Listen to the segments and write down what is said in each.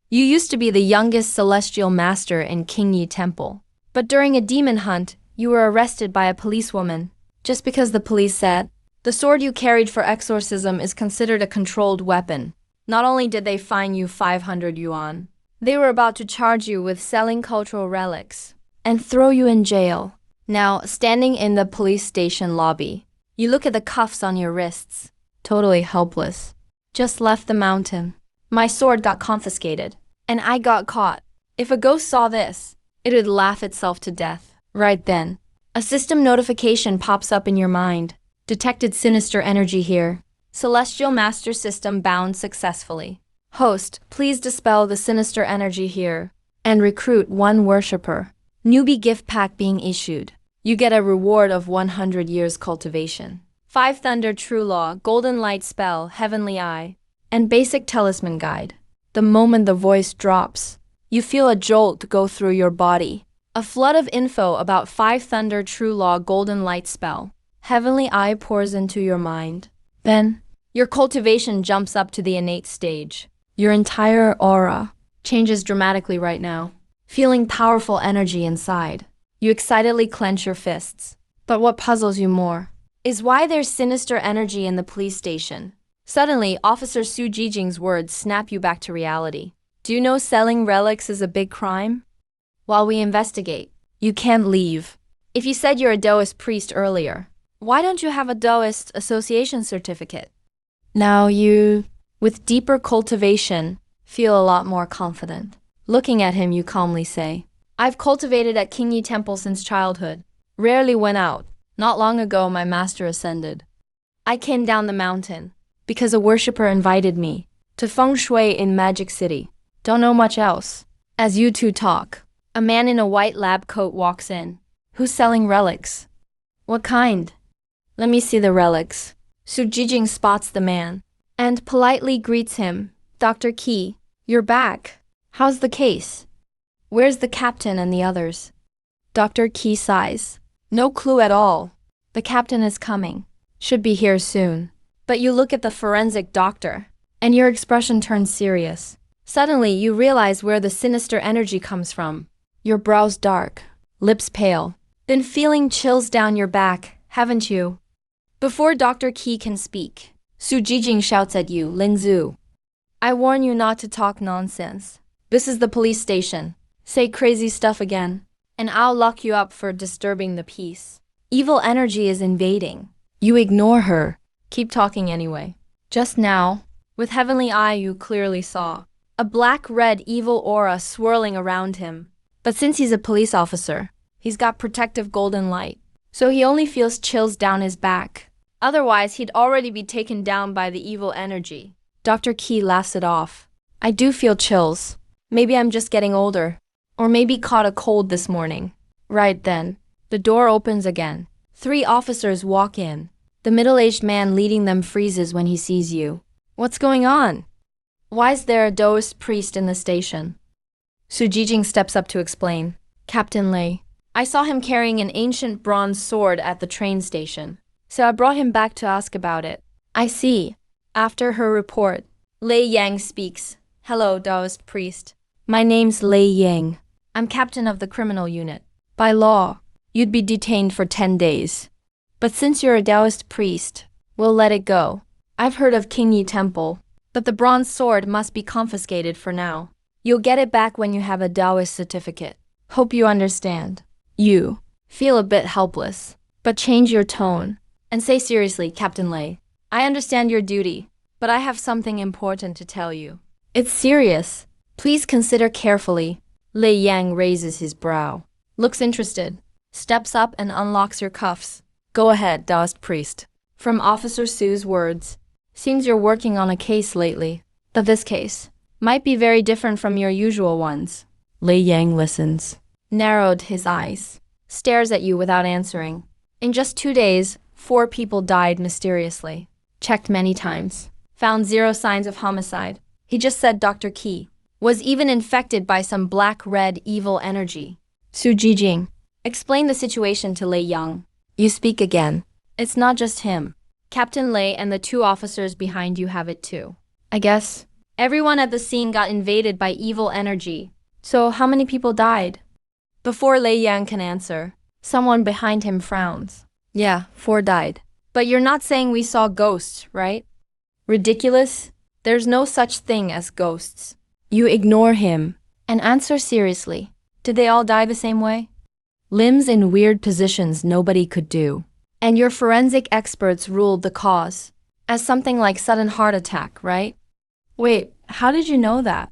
You used to be the youngest celestial master in Qingyi Temple. But during a demon hunt, you were arrested by a policewoman. Just because the police said, the sword you carried for exorcism is considered a controlled weapon. Not only did they fine you 500 yuan, they were about to charge you with selling cultural relics and throw you in jail. Now, standing in the police station lobby, you look at the cuffs on your wrists. Totally helpless. Just left the mountain. My sword got confiscated, and I got caught. If a ghost saw this, it would laugh itself to death. Right then, a system notification pops up in your mind. Detected sinister energy here. Celestial Master System bound successfully. Host, please dispel the sinister energy here and recruit one worshipper. Newbie gift pack being issued. You get a reward of 100 years cultivation. 5 Thunder True Law, Golden Light Spell, Heavenly Eye, and Basic Talisman Guide. The moment the voice drops, you feel a jolt go through your body. A flood of info about 5 Thunder True Law Golden Light Spell. Heavenly Eye pours into your mind. Then, your cultivation jumps up to the innate stage. Your entire aura changes dramatically right now, feeling powerful energy inside. You excitedly clench your fists. But what puzzles you more is why there's sinister energy in the police station. Suddenly, Officer Su Jijing's words snap you back to reality. Do you know selling relics is a big crime? While we investigate, you can't leave. If you said you're a Daoist priest earlier, why don't you have a Daoist association certificate? Now you, with deeper cultivation, feel a lot more confident. Looking at him, you calmly say, I've cultivated at Qingyi Temple since childhood. Rarely went out. Not long ago, my master ascended. I came down the mountain because a worshipper invited me to feng shui in Magic City. Don't know much else. As you two talk, a man in a white lab coat walks in. Who's selling relics? What kind? Let me see the relics. Su Jijing spots the man and politely greets him. Dr. Qi, you're back. How's the case? Where's the captain and the others? Dr. Qi sighs. No clue at all. The captain is coming. Should be here soon. But you look at the forensic doctor, and your expression turns serious. Suddenly, you realize where the sinister energy comes from. Your brows dark, lips pale. Been feeling chills down your back, haven't you? Before Dr. Qi can speak, Su Jijing shouts at you, Lin Zhu. I warn you not to talk nonsense. This is the police station. Say crazy stuff again, and I'll lock you up for disturbing the peace. Evil energy is invading. You ignore her. Keep talking anyway. Just now, with Heavenly Eye, you clearly saw a black-red evil aura swirling around him. But since he's a police officer, he's got protective golden light, so he only feels chills down his back. Otherwise, he'd already be taken down by the evil energy. Dr. Qi laughs it off. I do feel chills. Maybe I'm just getting older. Or maybe caught a cold this morning. Right then, the door opens again. 3 officers walk in. The middle-aged man leading them freezes when he sees you. What's going on? Why is there a Daoist priest in the station? Su Jijing steps up to explain. Captain Lei, I saw him carrying an ancient bronze sword at the train station, so I brought him back to ask about it. I see. After her report, Lei Yang speaks. Hello, Daoist priest. My name's Lei Yang. I'm captain of the criminal unit. By law, you'd be detained for 10 days. But since you're a Daoist priest, we'll let it go. I've heard of Qingyi Temple, but the bronze sword must be confiscated for now. You'll get it back when you have a Daoist certificate. Hope you understand. You feel a bit helpless, but change your tone and say seriously, Captain Lei. I understand your duty, but I have something important to tell you. It's serious. Please consider carefully. Lei Yang raises his brow, looks interested, steps up and unlocks your cuffs. Go ahead, Daoist priest. From Officer Su's words, seems you're working on a case lately, but this case might be very different from your usual ones. Lei Yang listens, narrowed his eyes, stares at you without answering. In just 2 days, 4 people died mysteriously. Checked many times, found 0 signs of homicide. He just said Dr. Qi was even infected by some black-red evil energy. Su Jijing, explain the situation to Lei Yang. You speak again. It's not just him. Captain Lei and the 2 officers behind you have it too. I guess Everyone at the scene got invaded by evil energy. So how many people died? Before Lei Yang can answer, someone behind him frowns. Yeah, 4 died. But you're not saying we saw ghosts, right? Ridiculous. There's no such thing as ghosts. You ignore him and answer seriously. Did they all die the same way? Limbs in weird positions nobody could do. And your forensic experts ruled the cause as something like sudden heart attack, right? Wait, how did you know that?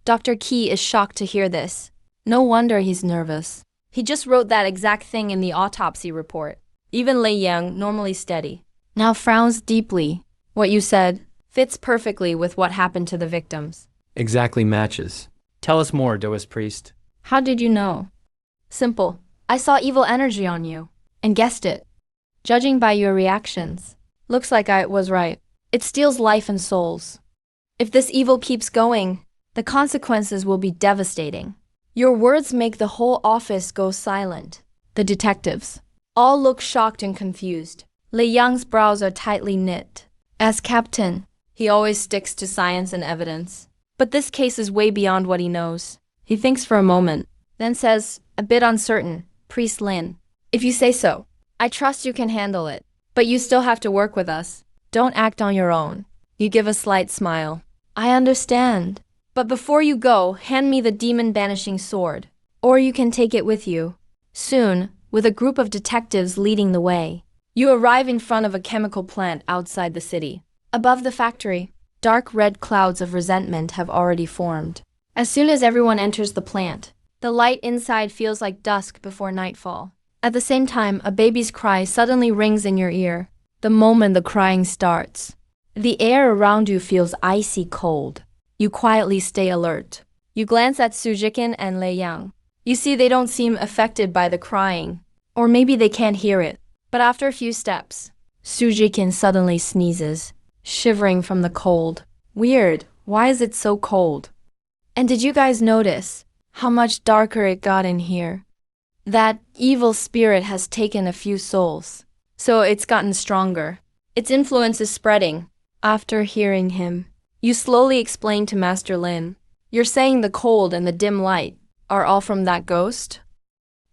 Dr. Key is shocked to hear this. No wonder he's nervous. He just wrote that exact thing in the autopsy report. Even Lei Yang, normally steady, now frowns deeply. What you said fits perfectly with what happened to the victims. Exactly matches. Tell us more, Daoist priest. How did you know? Simple. I saw evil energy on you and guessed it. Judging by your reactions, looks like I was right. It steals life and souls. If this evil keeps going, the consequences will be devastating. Your words make the whole office go silent. The detectives all look shocked and confused. Lei Yang's brows are tightly knit. As captain, he always sticks to science and evidence. But this case is way beyond what he knows. He thinks for a moment, then says, a bit uncertain, Priest Lin, if you say so, I trust you can handle it. But you still have to work with us. Don't act on your own. You give a slight smile. I understand. But before you go, hand me the demon-banishing sword. Or you can take it with you. Soon, with a group of detectives leading the way, you arrive in front of a chemical plant outside the city. Above the factory, dark red clouds of resentment have already formed. As soon as everyone enters the plant, the light inside feels like dusk before nightfall. At the same time, a baby's cry suddenly rings in your ear. The moment the crying starts, the air around you feels icy cold. You quietly stay alert. You glance at Sujikin and Lei Yang. You see they don't seem affected by the crying. Or maybe they can't hear it. But after a few steps, Sujikin suddenly sneezes, shivering from the cold. Weird, why is it so cold? And did you guys notice how much darker it got in here? That evil spirit has taken a few souls, so it's gotten stronger. Its influence is spreading. After hearing him, you slowly explain to Master Lin, you're saying the cold and the dim light are all from that ghost?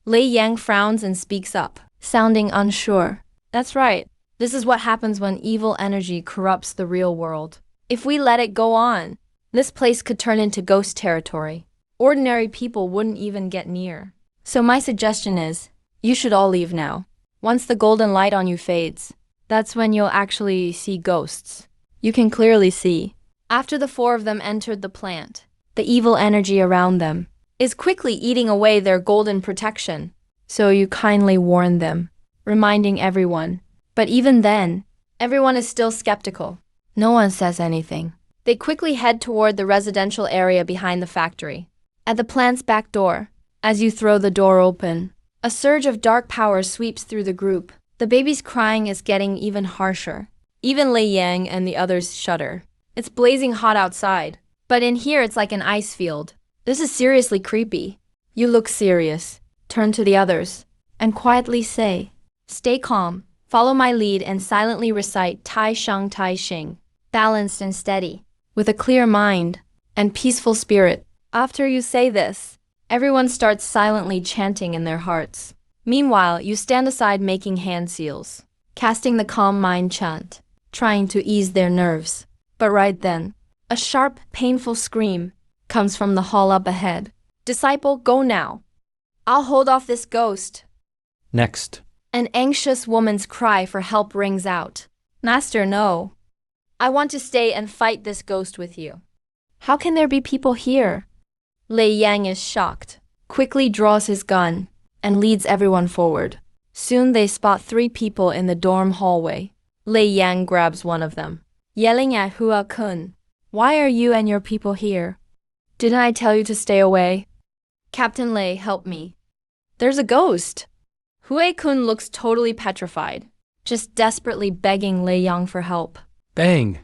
Lei Yang frowns and speaks up, sounding unsure. That's right. This is what happens when evil energy corrupts the real world. If we let it go on, this place could turn into ghost territory. Ordinary people wouldn't even get near. So my suggestion is, you should all leave now. Once the golden light on you fades, that's when you'll actually see ghosts. You can clearly see. After the 4 of them entered the plant, the evil energy around them is quickly eating away their golden protection. So you kindly warn them, reminding everyone. But even then, everyone is still skeptical. No one says anything. They quickly head toward the residential area behind the factory. At the plant's back door, as you throw the door open, a surge of dark power sweeps through the group. The baby's crying is getting even harsher. Even Lei Yang and the others shudder. It's blazing hot outside, but in here it's like an ice field. This is seriously creepy. You look serious, turn to the others, and quietly say, stay calm, follow my lead and silently recite Tai Shang Tai Xing, balanced and steady, with a clear mind and peaceful spirit. After you say this, everyone starts silently chanting in their hearts. Meanwhile, you stand aside making hand seals, casting the calm mind chant, trying to ease their nerves. But right then, a sharp, painful scream comes from the hall up ahead. Disciple, go now. I'll hold off this ghost. Next. An anxious woman's cry for help rings out. Master, no. I want to stay and fight this ghost with you. How can there be people here? Lei Yang is shocked, quickly draws his gun, and leads everyone forward. Soon they spot 3 people in the dorm hallway. Lei Yang grabs one of them, yelling at Hua Kun, why are you and your people here? Didn't I tell you to stay away? Captain Lei, help me. There's a ghost. Hua Kun looks totally petrified, just desperately begging Lei Yang for help. Bang!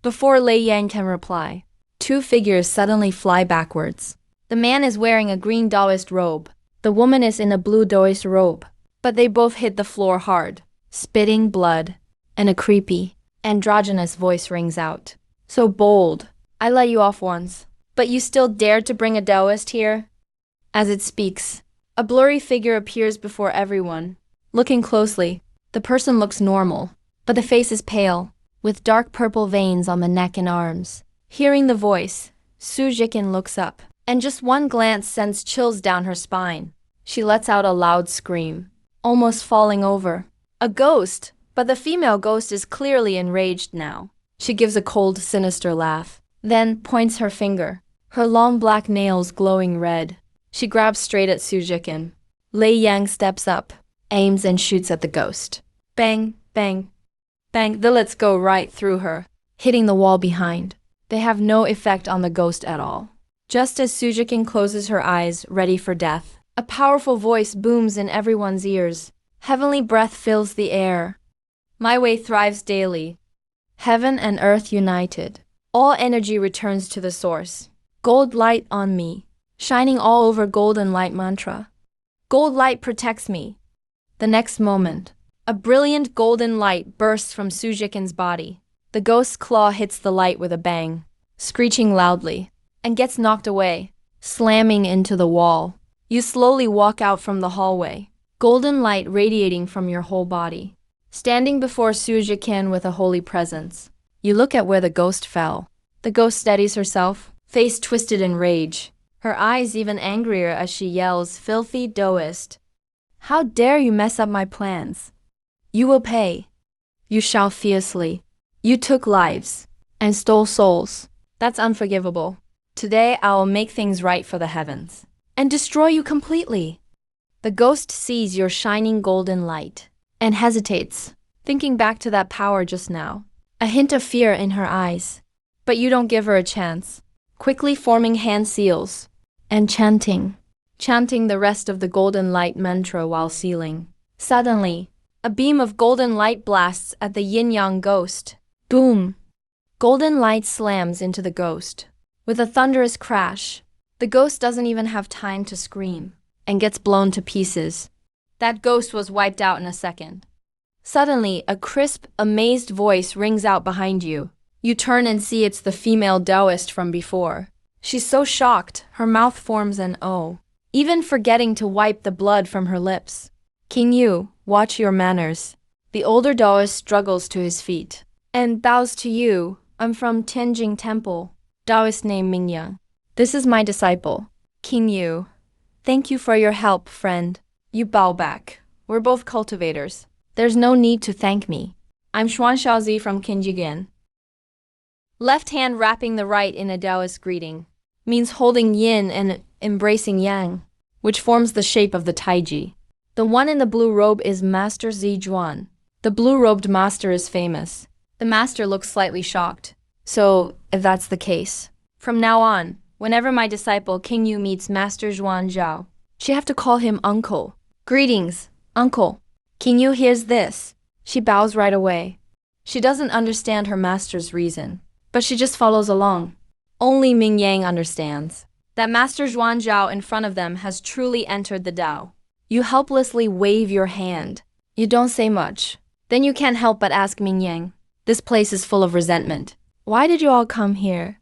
Before Lei Yang can reply, 2 figures suddenly fly backwards. The man is wearing a green Daoist robe. The woman is in a blue Daoist robe. But they both hit the floor hard, spitting blood, and a creepy, androgynous voice rings out. So bold, I let you off once, but you still dared to bring a Daoist here? As it speaks, a blurry figure appears before everyone. Looking closely, the person looks normal, but the face is pale, with dark purple veins on the neck and arms. Hearing the voice, Su Jikin looks up, and just one glance sends chills down her spine. She lets out a loud scream, almost falling over. A ghost, but the female ghost is clearly enraged now. She gives a cold, sinister laugh, then points her finger, her long black nails glowing red. She grabs straight at Su Jikin. Lei Yang steps up, aims and shoots at the ghost. Bang, bang, bang, the bullets go right through her, hitting the wall behind. They have no effect on the ghost at all. Just as Su Jikin closes her eyes, ready for death, a powerful voice booms in everyone's ears. Heavenly breath fills the air. My way thrives daily. Heaven and earth united. All energy returns to the source. Gold light on me, shining all over golden light mantra. Gold light protects me. The next moment, a brilliant golden light bursts from Su Jikin's body. The ghost's claw hits the light with a bang, screeching loudly, and gets knocked away, slamming into the wall. You slowly walk out from the hallway, golden light radiating from your whole body. Standing before Su Jikin with a holy presence, you look at where the ghost fell. The ghost steadies herself, face twisted in rage, her eyes even angrier as she yells, "Filthy Daoist! How dare you mess up my plans? You will pay. You shall fiercely. You took lives and stole souls. That's unforgivable. Today I will make things right for the heavens and destroy you completely." The ghost sees your shining golden light and hesitates, thinking back to that power just now. A hint of fear in her eyes. But you don't give her a chance, quickly forming hand seals and chanting the rest of the golden light mantra while sealing. Suddenly, a beam of golden light blasts at the yin-yang ghost. Boom! Golden light slams into the ghost. With a thunderous crash, the ghost doesn't even have time to scream and gets blown to pieces. That ghost was wiped out in a second. Suddenly, a crisp, amazed voice rings out behind you. You turn and see it's the female Daoist from before. She's so shocked, her mouth forms an O, even forgetting to wipe the blood from her lips. King Yu, watch your manners. The older Daoist struggles to his feet and bows to you. I'm from Tianjin Temple, Daoist named Mingyang. This is my disciple, King Yu. Thank you for your help, friend. You bow back. We're both cultivators. There's no need to thank me. I'm Xuan Shaozi from Qinjigan. Left hand wrapping the right in a Daoist greeting means holding yin and embracing yang, which forms the shape of the taiji. The one in the blue robe is Master Zizhuan. The blue-robed master is famous. The master looks slightly shocked. So, if that's the case, from now on, whenever my disciple King Yu meets Master Zhuan Zhao, she have to call him uncle. Greetings, uncle. King Yu hears this. She bows right away. She doesn't understand her master's reason, but she just follows along. Only Ming Yang understands that Master Zhuan Zhao in front of them has truly entered the Dao. You helplessly wave your hand. You don't say much. Then you can't help but ask Ming Yang. This place is full of resentment. Why did you all come here?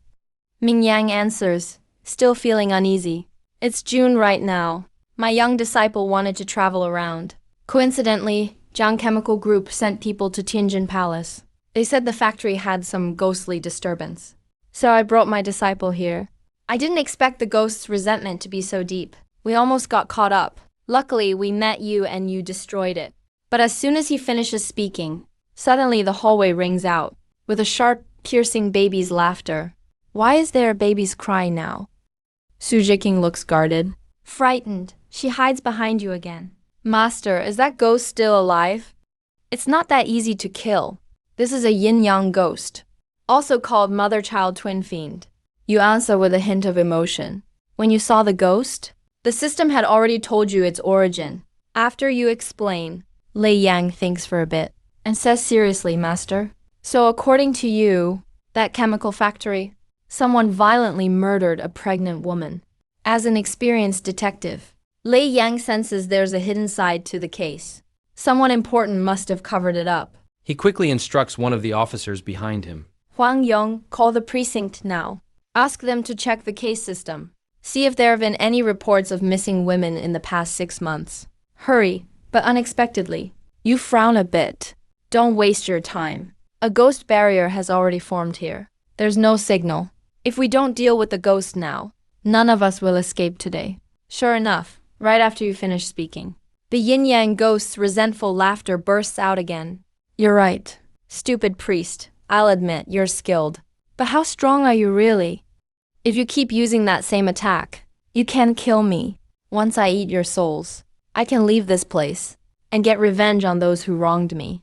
Ming Yang answers, still feeling uneasy. It's June right now. My young disciple wanted to travel around. Coincidentally, Jiang Chemical Group sent people to Tianjin Palace. They said the factory had some ghostly disturbance. So I brought my disciple here. I didn't expect the ghost's resentment to be so deep. We almost got caught up. Luckily, we met you and you destroyed it. But as soon as he finishes speaking, suddenly the hallway rings out with a sharp, piercing baby's laughter. Why is there a baby's cry now? Su Jiking looks guarded. Frightened, she hides behind you again. Master, is that ghost still alive? It's not that easy to kill. This is a yin-yang ghost, also called mother-child twin fiend. You answer with a hint of emotion. When you saw the ghost, the system had already told you its origin. After you explain, Lei Yang thinks for a bit and says seriously, Master. So according to you, that chemical factory, someone violently murdered a pregnant woman. As an experienced detective, Lei Yang senses there's a hidden side to the case. Someone important must have covered it up. He quickly instructs one of the officers behind him. Huang Yong, call the precinct now. Ask them to check the case system. See if there have been any reports of missing women in the past 6 months. Hurry, but unexpectedly. You frown a bit. Don't waste your time. A ghost barrier has already formed here. There's no signal. If we don't deal with the ghost now, none of us will escape today. Sure enough, right after you finish speaking, the yin-yang ghost's resentful laughter bursts out again. You're right. Stupid priest. I'll admit, you're skilled. But how strong are you really? If you keep using that same attack, you can kill me. Once I eat your souls, I can leave this place and get revenge on those who wronged me.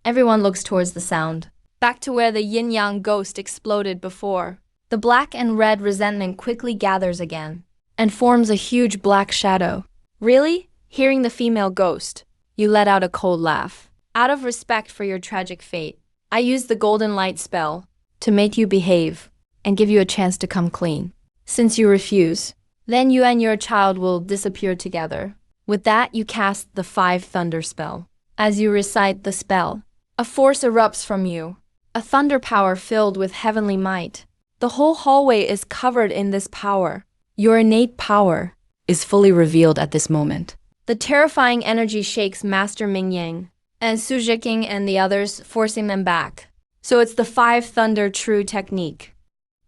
Everyone looks towards the sound, back to where the yin-yang ghost exploded before. The black and red resentment quickly gathers again and forms a huge black shadow. Really? Hearing the female ghost, you let out a cold laugh. Out of respect for your tragic fate, I used the golden light spell to make you behave and give you a chance to come clean. Since you refuse, then you and your child will disappear together. With that, you cast the 5 thunder spell. As you recite the spell, a force erupts from you, a thunder power filled with heavenly might. The whole hallway is covered in this power. Your innate power is fully revealed at this moment. The terrifying energy shakes Master Mingyang and Su Jiqing and the others, forcing them back. So it's the 5 thunder true technique.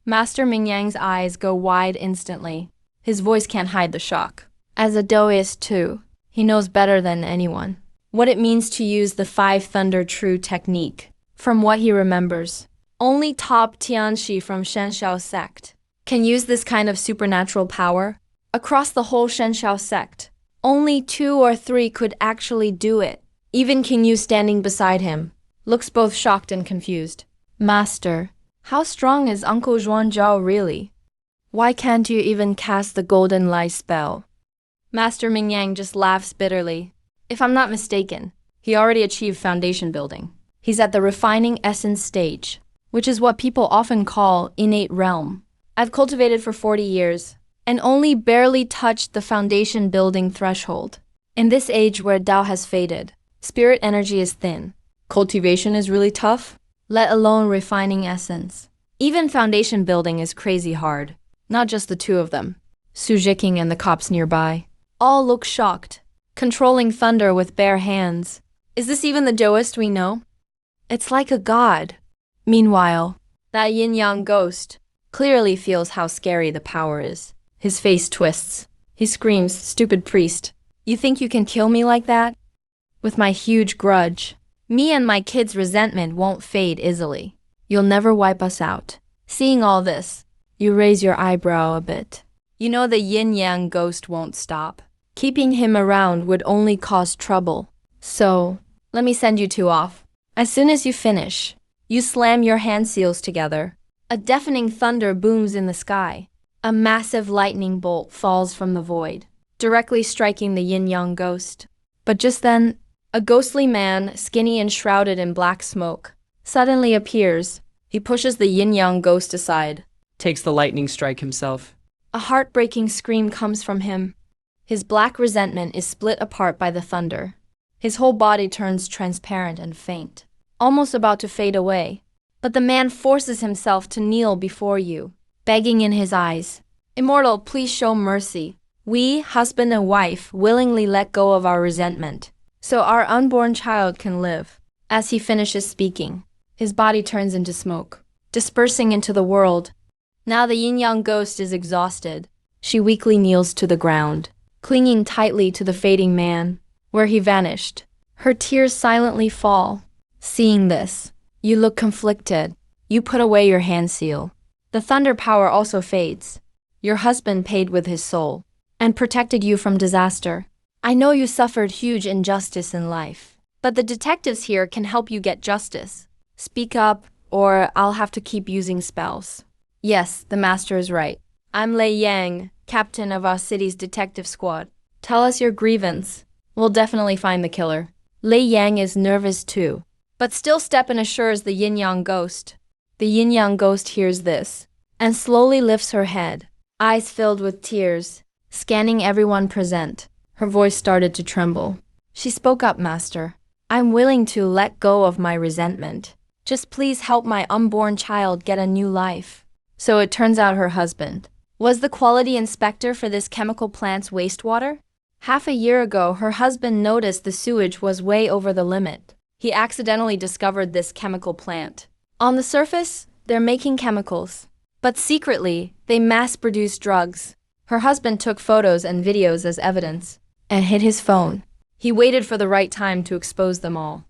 Master Mingyang's eyes go wide instantly. His voice can't hide the shock. As a Daoist too, he knows better than anyone what it means to use the 5 thunder true technique. From what he remembers, only top Tianshi from Shenshao sect can use this kind of supernatural power. Across the whole Shenshao sect, only 2 or 3 could actually do it. Even King Yu, standing beside him, looks both shocked and confused. Master, how strong is Uncle Zhuangzhao really? Why can't you even cast the golden light spell? Master Mingyang just laughs bitterly. If I'm not mistaken, he already achieved foundation building. He's at the refining essence stage, which is what people often call innate realm. I've cultivated for 40 years and only barely touched the foundation building threshold. In this age where Dao has faded, spirit energy is thin. Cultivation is really tough, let alone refining essence. Even foundation building is crazy hard, not just the 2 of them. Su Jiqing and the cops nearby all look shocked, controlling thunder with bare hands. Is this even the Daoist we know? It's like a god. Meanwhile, that yin-yang ghost clearly feels how scary the power is. His face twists. He screams, "Stupid priest. You think you can kill me like that? With my huge grudge, me and my kids' resentment won't fade easily. You'll never wipe us out." Seeing all this, you raise your eyebrow a bit. You know the yin-yang ghost won't stop. Keeping him around would only cause trouble. So, let me send you 2 off. As soon as you finish, you slam your hand seals together. A deafening thunder booms in the sky. A massive lightning bolt falls from the void, directly striking the yin-yang ghost. But just then, a ghostly man, skinny and shrouded in black smoke, suddenly appears. He pushes the yin-yang ghost aside. Takes the lightning strike himself. A heartbreaking scream comes from him. His black resentment is split apart by the thunder. His whole body turns transparent and faint, almost about to fade away. But the man forces himself to kneel before you, begging in his eyes, "Immortal, please show mercy. We, husband and wife, willingly let go of our resentment, so our unborn child can live." As he finishes speaking, his body turns into smoke, dispersing into the world. Now the yin-yang ghost is exhausted. She weakly kneels to the ground, clinging tightly to the fading man, where he vanished. Her tears silently fall. Seeing this, you look conflicted. You put away your hand seal. The thunder power also fades. Your husband paid with his soul and protected you from disaster. I know you suffered huge injustice in life, but the detectives here can help you get justice. Speak up, or I'll have to keep using spells. Yes, the master is right. I'm Lei Yang, captain of our city's detective squad. Tell us your grievance. We'll definitely find the killer. Lei Yang is nervous too, but still step and assures the yin-yang ghost. The yin-yang ghost hears this and slowly lifts her head, eyes filled with tears, scanning everyone present. Her voice started to tremble. She spoke up, Master. I'm willing to let go of my resentment. Just please help my unborn child get a new life. So it turns out her husband was the quality inspector for this chemical plant's wastewater? Half a year ago, her husband noticed the sewage was way over the limit. He accidentally discovered this chemical plant. On the surface, they're making chemicals. But secretly, they mass-produce drugs. Her husband took photos and videos as evidence and hid his phone. He waited for the right time to expose them all.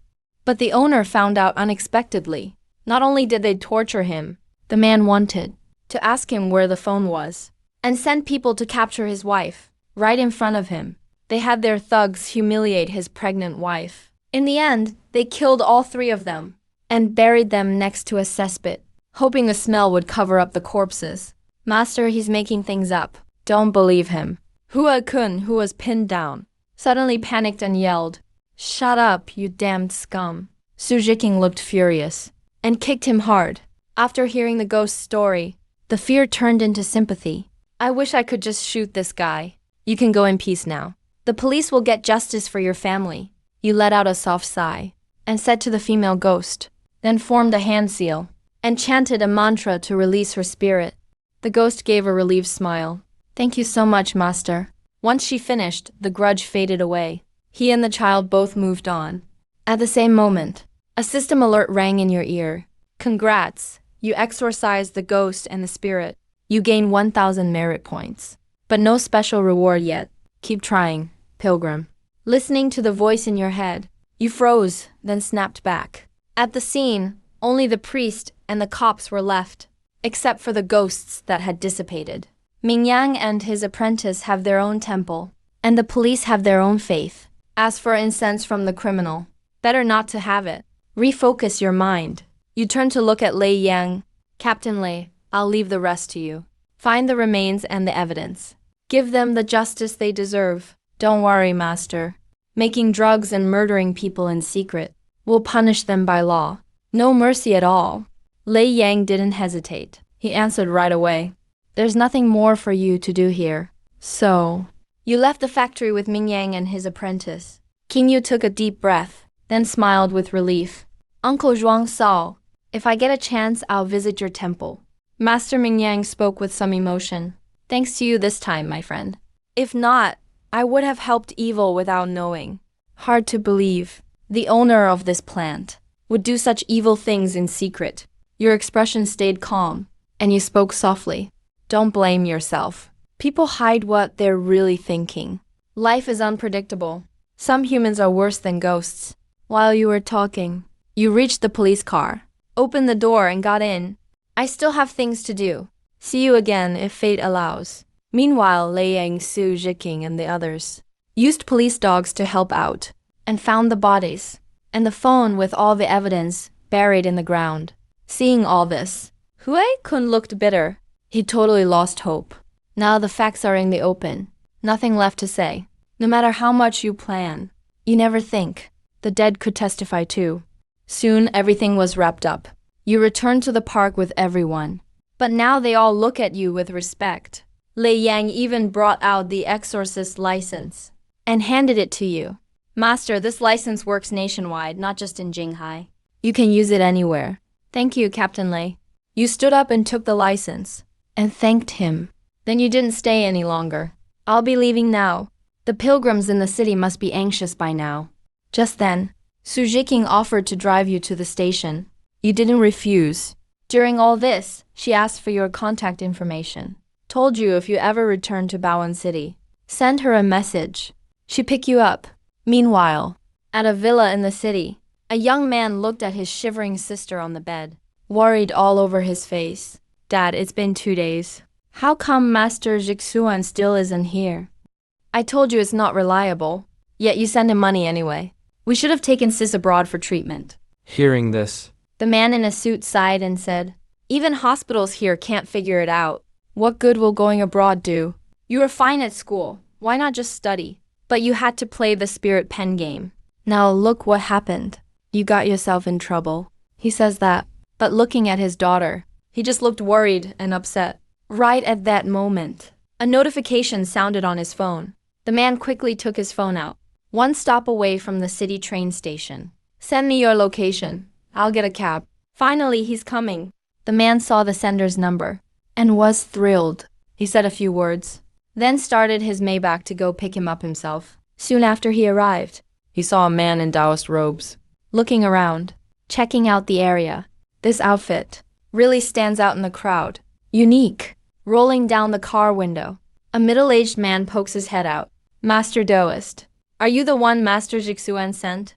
But the owner found out unexpectedly. Not only did they torture him, the man wanted to ask him where the phone was and send people to capture his wife right in front of him. They had their thugs humiliate his pregnant wife. In the end, they killed all three of them and buried them next to a cesspit, hoping the smell would cover up the corpses. Master, he's making things up. Don't believe him. Hua Kun, who was pinned down, suddenly panicked and yelled, "Shut up, you damned scum." Su Jiqing looked furious and kicked him hard. After hearing the ghost's story, the fear turned into sympathy. I wish I could just shoot this guy. You can go in peace now. The police will get justice for your family. You let out a soft sigh and said to the female ghost, then formed a hand seal and chanted a mantra to release her spirit. The ghost gave a relieved smile. Thank you so much, Master. Once she finished, the grudge faded away. He and the child both moved on. At the same moment, a system alert rang in your ear. Congrats, you exorcised the ghost and the spirit. You gain 1,000 merit points. But no special reward yet. Keep trying, pilgrim. Listening to the voice in your head, you froze, then snapped back. At the scene, only the priest and the cops were left, except for the ghosts that had dissipated. Mingyang and his apprentice have their own temple, and the police have their own faith. As for incense from the criminal, better not to have it. Refocus your mind. You turn to look at Lei Yang. Captain Lei, I'll leave the rest to you. Find the remains and the evidence. Give them the justice they deserve. Don't worry, Master. Making drugs and murdering people in secret. We'll punish them by law. No mercy at all. Lei Yang didn't hesitate. He answered right away. There's nothing more for you to do here. So, you left the factory with Mingyang and his apprentice. King Yu took a deep breath, then smiled with relief. Uncle Zhuang Sao, if I get a chance, I'll visit your temple. Master Mingyang spoke with some emotion. Thanks to you this time, my friend. If not, I would have helped evil without knowing. Hard to believe. The owner of this plant would do such evil things in secret. Your expression stayed calm, and you spoke softly. Don't blame yourself. People hide what they're really thinking. Life is unpredictable. Some humans are worse than ghosts. While you were talking, you reached the police car, opened the door and got in. I still have things to do. See you again if fate allows. Meanwhile, Lei Yang, Su Jiqing, and the others used police dogs to help out and found the bodies and the phone with all the evidence buried in the ground. Seeing all this, Hui Kun looked bitter. He totally lost hope. Now the facts are in the open. Nothing left to say. No matter how much you plan, you never think. The dead could testify too. Soon everything was wrapped up. You returned to the park with everyone. But now they all look at you with respect. Lei Yang even brought out the exorcist license and handed it to you. Master, this license works nationwide, not just in Jinghai. You can use it anywhere. Thank you, Captain Lei. You stood up and took the license and thanked him. Then you didn't stay any longer. I'll be leaving now. The pilgrims in the city must be anxious by now. Just then, Su Jiqing offered to drive you to the station. You didn't refuse. During all this, she asked for your contact information. Told you if you ever return to Baoan City, send her a message. She'd pick you up. Meanwhile, at a villa in the city, a young man looked at his shivering sister on the bed, worried all over his face. Dad, it's been 2 days. How come Master Jixuan still isn't here? I told you it's not reliable, yet you send him money anyway. We should have taken Sis abroad for treatment. Hearing this, The man in a suit sighed and said, even hospitals here can't figure it out. What good will going abroad do? You were fine at school. Why not just study? But you had to play the spirit pen game. Now look what happened. You got yourself in trouble. He says that, but looking at his daughter, he just looked worried and upset. Right at that moment, a notification sounded on his phone. The man quickly took his phone out. 1 stop away from the city train station. Send me your location. I'll get a cab. Finally, he's coming. The man saw the sender's number. and was thrilled. He said a few words, then started his Maybach to go pick him up himself. Soon after he arrived, He saw a man in Daoist robes. looking around, checking out the area. This outfit really stands out in the crowd. Unique. Rolling down the car window, a middle-aged man pokes his head out. Master Daoist, are you the one Master Jixuan sent?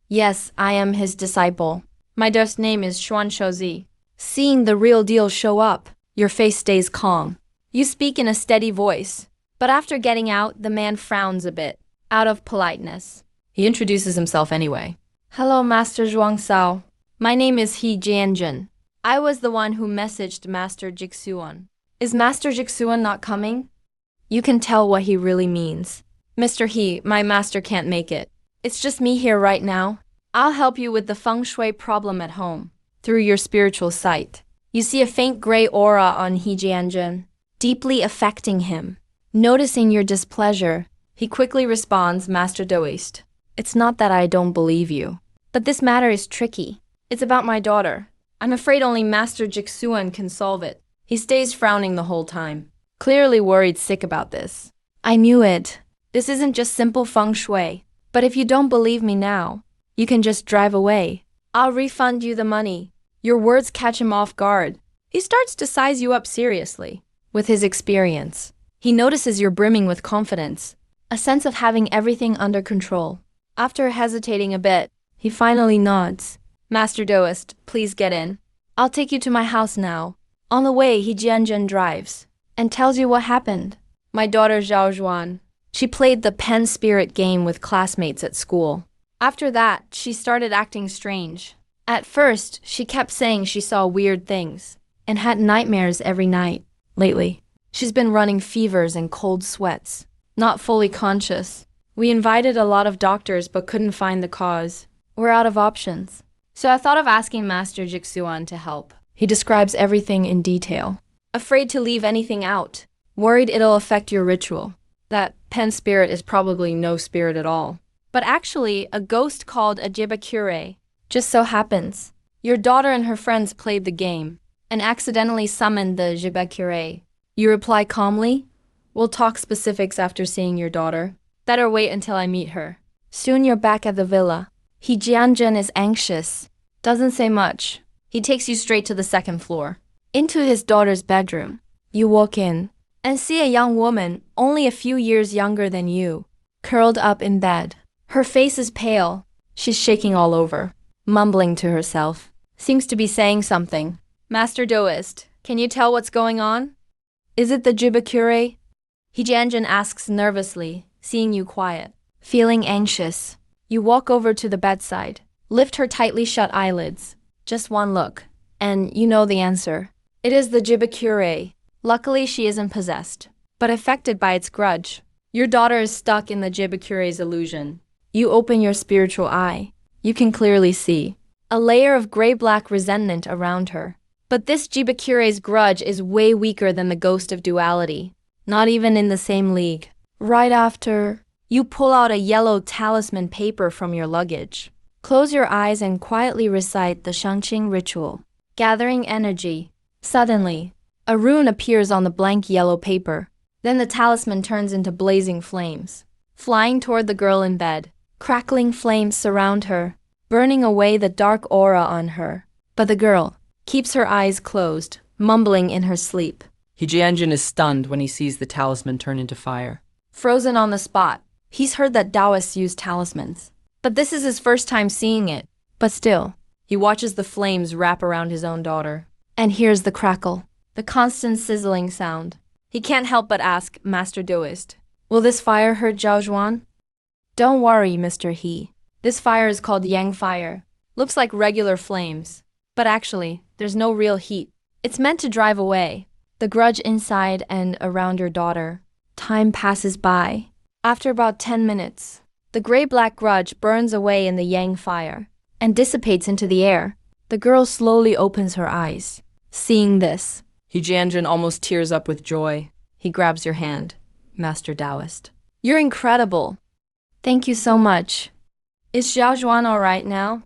Yes, I am his disciple. My Daoist name is Xuan Shouzi. Seeing the real deal show up, your face stays calm. You speak in a steady voice, but after getting out, the man frowns a bit, out of politeness. He introduces himself anyway. Hello, Master Zhuang Sao. My name is He Jianzhen. I was the one who messaged Master Jixuan. Is Master Jixuan not coming? You can tell what he really means. Mr. He, my master can't make it. It's just me here right now. I'll help you with the feng shui problem at home. Through your spiritual sight, you see a faint gray aura on He Jianzhen, deeply affecting him. Noticing your displeasure, he quickly responds, Master Daoist. It's not that I don't believe you, but this matter is tricky. It's about my daughter. I'm afraid only Master Jixuan can solve it. He stays frowning the whole time, clearly worried sick about this. I knew it. This isn't just simple feng shui. But if you don't believe me now, you can just drive away. I'll refund you the money. Your words catch him off guard. He starts to size you up seriously. With his experience, he notices you're brimming with confidence, a sense of having everything under control. After hesitating a bit, he finally nods. Master Daoist, please get in. I'll take you to my house now. On the way, He Jianzhen drives and tells you what happened. My daughter Zhao Zhuan. She played the pen spirit game with classmates at school. After that, she started acting strange. At first, she kept saying she saw weird things and had nightmares every night. Lately, she's been running fevers and cold sweats, not fully conscious. We invited a lot of doctors but couldn't find the cause. We're out of options. So I thought of asking Master Jixuan to help. He describes everything in detail. Afraid to leave anything out. Worried it'll affect your ritual. That pen spirit is probably no spirit at all. But actually, a ghost called a Jibakure. Just so happens, your daughter and her friends played the game and accidentally summoned the Jibakure. You reply calmly, we'll talk specifics after seeing your daughter. Better wait until I meet her. Soon you're back at the villa. He Jianzhen is anxious. Doesn't say much. He takes you straight to the second floor. Into his daughter's bedroom. You walk in and see a young woman only a few years younger than you, curled up in bed. Her face is pale. She's shaking all over, mumbling to herself. Seems to be saying something. Master Daoist, can you tell what's going on? Is it the Jibakure? He Jianzhen asks nervously, seeing you quiet. Feeling anxious, you walk over to the bedside, lift her tightly shut eyelids. Just one look, and you know the answer. It is the Jibakure. Luckily, she isn't possessed, but affected by its grudge. Your daughter is stuck in the Jibakure's illusion. You open your spiritual eye. You can clearly see a layer of gray-black resentment around her. But this Jibakure's grudge is way weaker than the ghost of duality. Not even in the same league. Right after, you pull out a yellow talisman paper from your luggage. Close your eyes and quietly recite the Shangqing ritual, gathering energy. Suddenly, a rune appears on the blank yellow paper. Then the talisman turns into blazing flames, flying toward the girl in bed. Crackling flames surround her, burning away the dark aura on her. But the girl keeps her eyes closed, mumbling in her sleep. He Jianzhen is stunned when he sees the talisman turn into fire. Frozen on the spot. He's heard that Daoists use talismans, but this is his first time seeing it. But still, he watches the flames wrap around his own daughter, and hears the crackle, the constant sizzling sound. He can't help but ask Master Daoist, will this fire hurt Zhao Zhuan? Don't worry, Mr. He. This fire is called Yang fire. Looks like regular flames, but actually, there's no real heat. It's meant to drive away the grudge inside and around your daughter. Time passes by. After about 10 minutes, the gray-black grudge burns away in the Yang fire and dissipates into the air. The girl slowly opens her eyes. Seeing this, He Jianzhen almost tears up with joy. he grabs your hand. Master Daoist, you're incredible. Thank you so much. Is Zhao Zhuan all right now?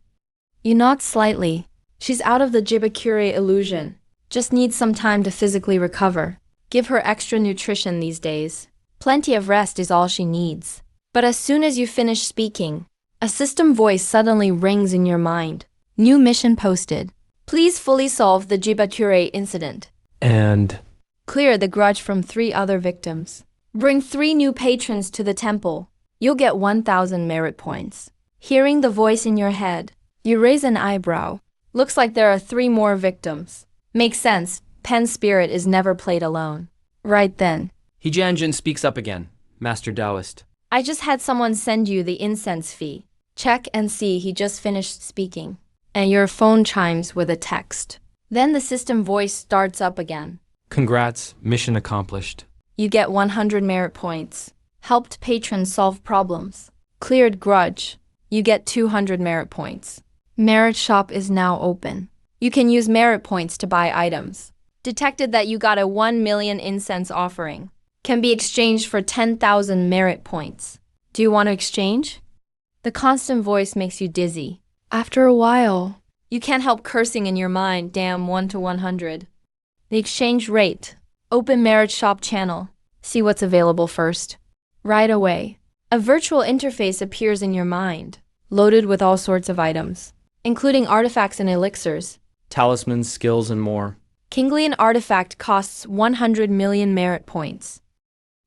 You nod slightly. She's out of the Jibakure illusion. Just needs some time to physically recover. Give her extra nutrition these days. Plenty of rest is all she needs. But as soon as you finish speaking, a system voice suddenly rings in your mind. New mission posted. Please fully solve the Jibature incident. And Clear the grudge from 3 other victims. Bring 3 new patrons to the temple. You'll get 1,000 merit points. Hearing the voice in your head, you raise an eyebrow. Looks like there are 3 more victims. Makes sense. Pen spirit is never played alone. Right then. He Jianjin speaks up again, Master Daoist. I just had someone send you the incense fee. Check and see he just finished speaking. And your phone chimes with a text. Then the system voice starts up again. Congrats, mission accomplished. You get 100 merit points. Helped patrons solve problems. Cleared grudge. You get 200 merit points. Merit shop is now open. You can use merit points to buy items. Detected that you got a 1 million incense offering. Can be exchanged for 10,000 merit points. Do you want to exchange? The constant voice makes you dizzy. After a while, you can't help cursing in your mind, damn 1 to 100. The exchange rate. Open merit shop channel. See what's available first. Right away, a virtual interface appears in your mind, loaded with all sorts of items, including artifacts and elixirs. Talismans, skills, and more. Kinglian artifact costs 100 million merit points.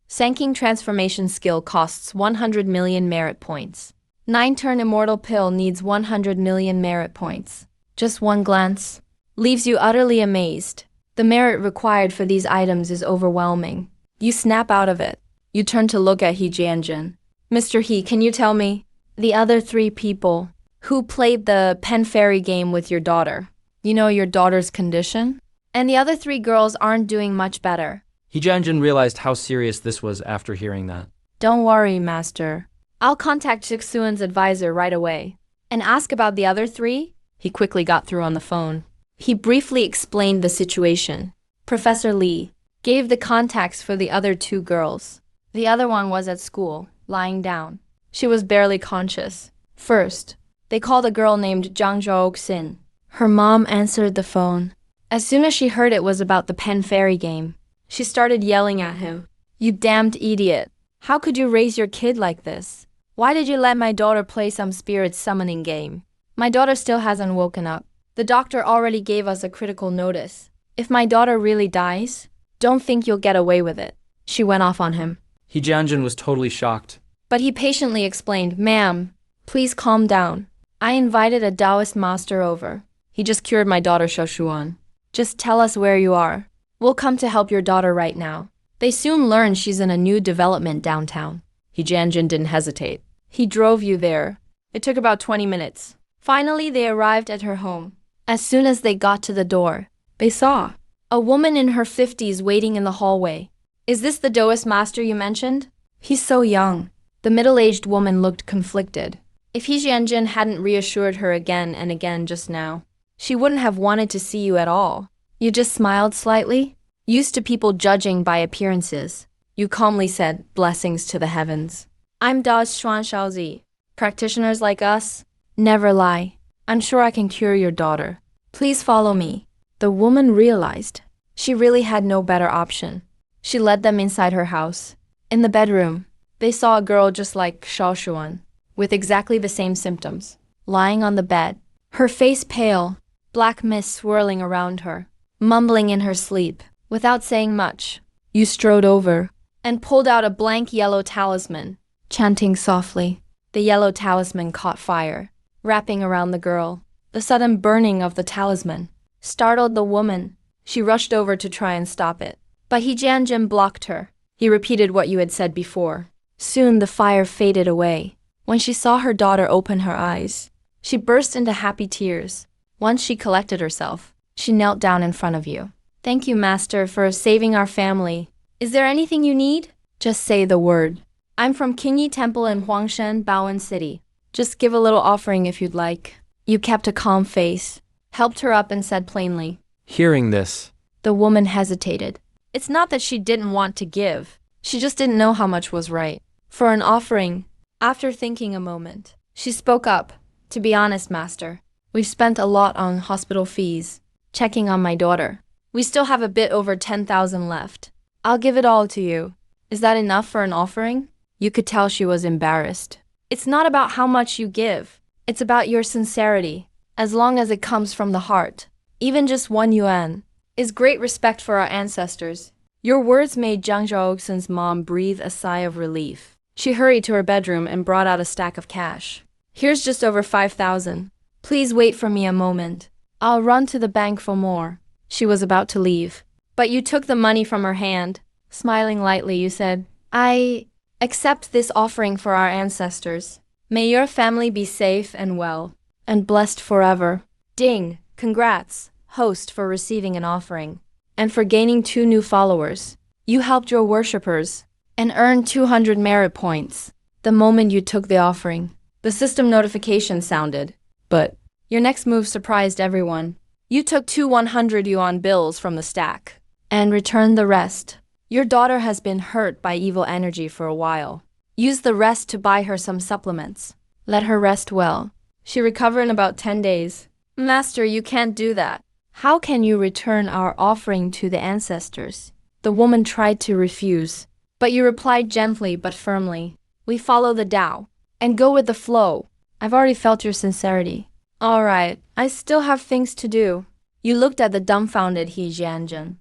Sanking transformation skill costs 100 million merit points. 9-turn immortal pill needs 100 million merit points. Just one glance leaves you utterly amazed. The merit required for these items is overwhelming. You snap out of it. You turn to look at He Jianjin. Mr. He, can you tell me the other 3 people who played the pen fairy game with your daughter? You know your daughter's condition? And the other 3 girls aren't doing much better. He Jianjin realized how serious this was after hearing that. Don't worry, Master. I'll contact Jixuan's advisor right away and ask about the other 3. He quickly got through on the phone. He briefly explained the situation. Professor Li gave the contacts for the other 2 girls. The other one was at school, lying down. She was barely conscious. First, they called a girl named Zhang Zhaoxin. Her mom answered the phone. As soon as she heard it was about the pen fairy game, she started yelling at him. You damned idiot. How could you raise your kid like this? Why did you let my daughter play some spirit summoning game? My daughter still hasn't woken up. The doctor already gave us a critical notice. If my daughter really dies, don't think you'll get away with it. She went off on him. He Jianjin was totally shocked. But he patiently explained, Ma'am, please calm down. I invited a Daoist master over. He just cured my daughter Shoshuan. Just tell us where you are. We'll come to help your daughter right now. They soon learned she's in a new development downtown. He Jianjin didn't hesitate. He drove you there. It took about 20 minutes. Finally, they arrived at her home. As soon as they got to the door, they saw a woman in her 50s waiting in the hallway. Is this the Daoist master you mentioned? He's so young. The middle-aged woman looked conflicted. If He Jianjin hadn't reassured her again and again just now, she wouldn't have wanted to see you at all. You just smiled slightly. Used to people judging by appearances, you calmly said, blessings to the heavens. I'm Daoist Xuan Shaozi. Practitioners like us never lie. I'm sure I can cure your daughter. Please follow me. The woman realized she really had no better option. She led them inside her house. In the bedroom, they saw a girl just like Shaoshuan, with exactly the same symptoms, lying on the bed, her face pale, black mist swirling around her, mumbling in her sleep. Without saying much, you strode over and pulled out a blank yellow talisman, chanting softly. The yellow talisman caught fire, wrapping around the girl. The sudden burning of the talisman startled the woman. She rushed over to try and stop it. But He Jianjin blocked her. He repeated what you had said before. Soon the fire faded away. When she saw her daughter open her eyes, she burst into happy tears. Once she collected herself, she knelt down in front of you. Thank you, Master, for saving our family. Is there anything you need? Just say the word. I'm from Qingyi Temple in Huangshan, Baoan City. Just give a little offering if you'd like. You kept a calm face, helped her up and said plainly. Hearing this, The woman hesitated. It's not that she didn't want to give. She just didn't know how much was right. For an offering, after thinking a moment, she spoke up. To be honest, Master, we've spent a lot on hospital fees, checking on my daughter. We still have a bit over 10,000 left. I'll give it all to you. Is that enough for an offering? You could tell she was embarrassed. It's not about how much you give. It's about your sincerity, as long as it comes from the heart. Even just 1 yuan is great respect for our ancestors. Your words made Zhang Zhaoxin's mom breathe a sigh of relief. She hurried to her bedroom and brought out a stack of cash. Here's just over 5,000. Please wait for me a moment. I'll run to the bank for more. She was about to leave. But you took the money from her hand. Smiling lightly, you said, I accept this offering for our ancestors. May your family be safe and well, and blessed forever. Ding! Congrats, host, for receiving an offering, and for gaining 2 new followers. You helped your worshippers, and earned 200 merit points. The moment you took the offering, the system notification sounded. But your next move surprised everyone. You took 2 100 yuan bills from the stack, and returned the rest. Your daughter has been hurt by evil energy for a while. Use the rest to buy her some supplements. Let her rest well. She recover in about 10 days. Master, you can't do that. How can you return our offering to the ancestors? The woman tried to refuse, but you replied gently but firmly. We follow the Tao, and go with the flow. I've already felt your sincerity. All right, I still have things to do. You looked at the dumbfounded He Jianzhen.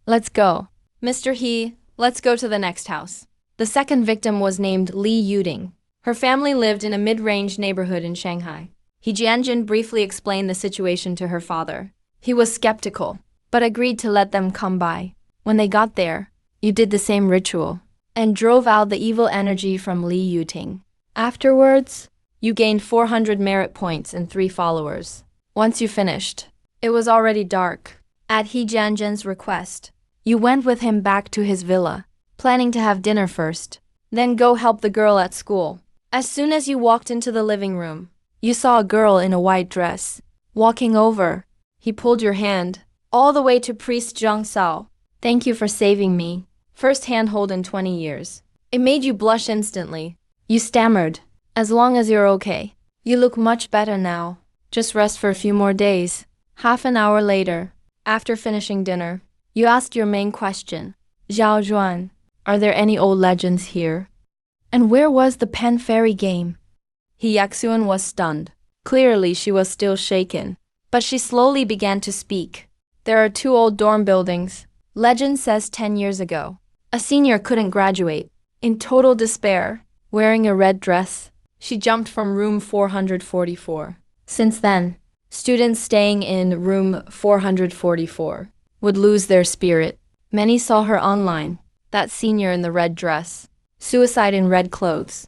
Let's go. Mr. He, let's go to the next house. The second victim was named Li Yuding. Her family lived in a mid-range neighborhood in Shanghai. He Jianjin briefly explained the situation to her father. He was skeptical, but agreed to let them come by. When they got there, you did the same ritual, and drove out the evil energy from Li Yuting. Afterwards, you gained 400 merit points and 3 followers. Once you finished, it was already dark. At He Jianjin's request, you went with him back to his villa, planning to have dinner first, then go help the girl at school. As soon as you walked into the living room, you saw a girl in a white dress. Walking over, he pulled your hand, all the way to Priest Zhang Sao. Thank you for saving me. First handhold in 20 years. It made you blush instantly. You stammered, as long as you're okay. You look much better now. Just rest for a few more days. Half an hour later, after finishing dinner, you asked your main question. Zhao Zhuan, are there any old legends here? And where was the pen fairy game? He Yaxuan was stunned. Clearly she was still shaken. But she slowly began to speak. There are 2 old dorm buildings. Legend says 10 years ago, a senior couldn't graduate. In total despair, wearing a red dress, she jumped from room 444. Since then, students staying in room 444 would lose their spirit. Many saw her online, that senior in the red dress, suicide in red clothes.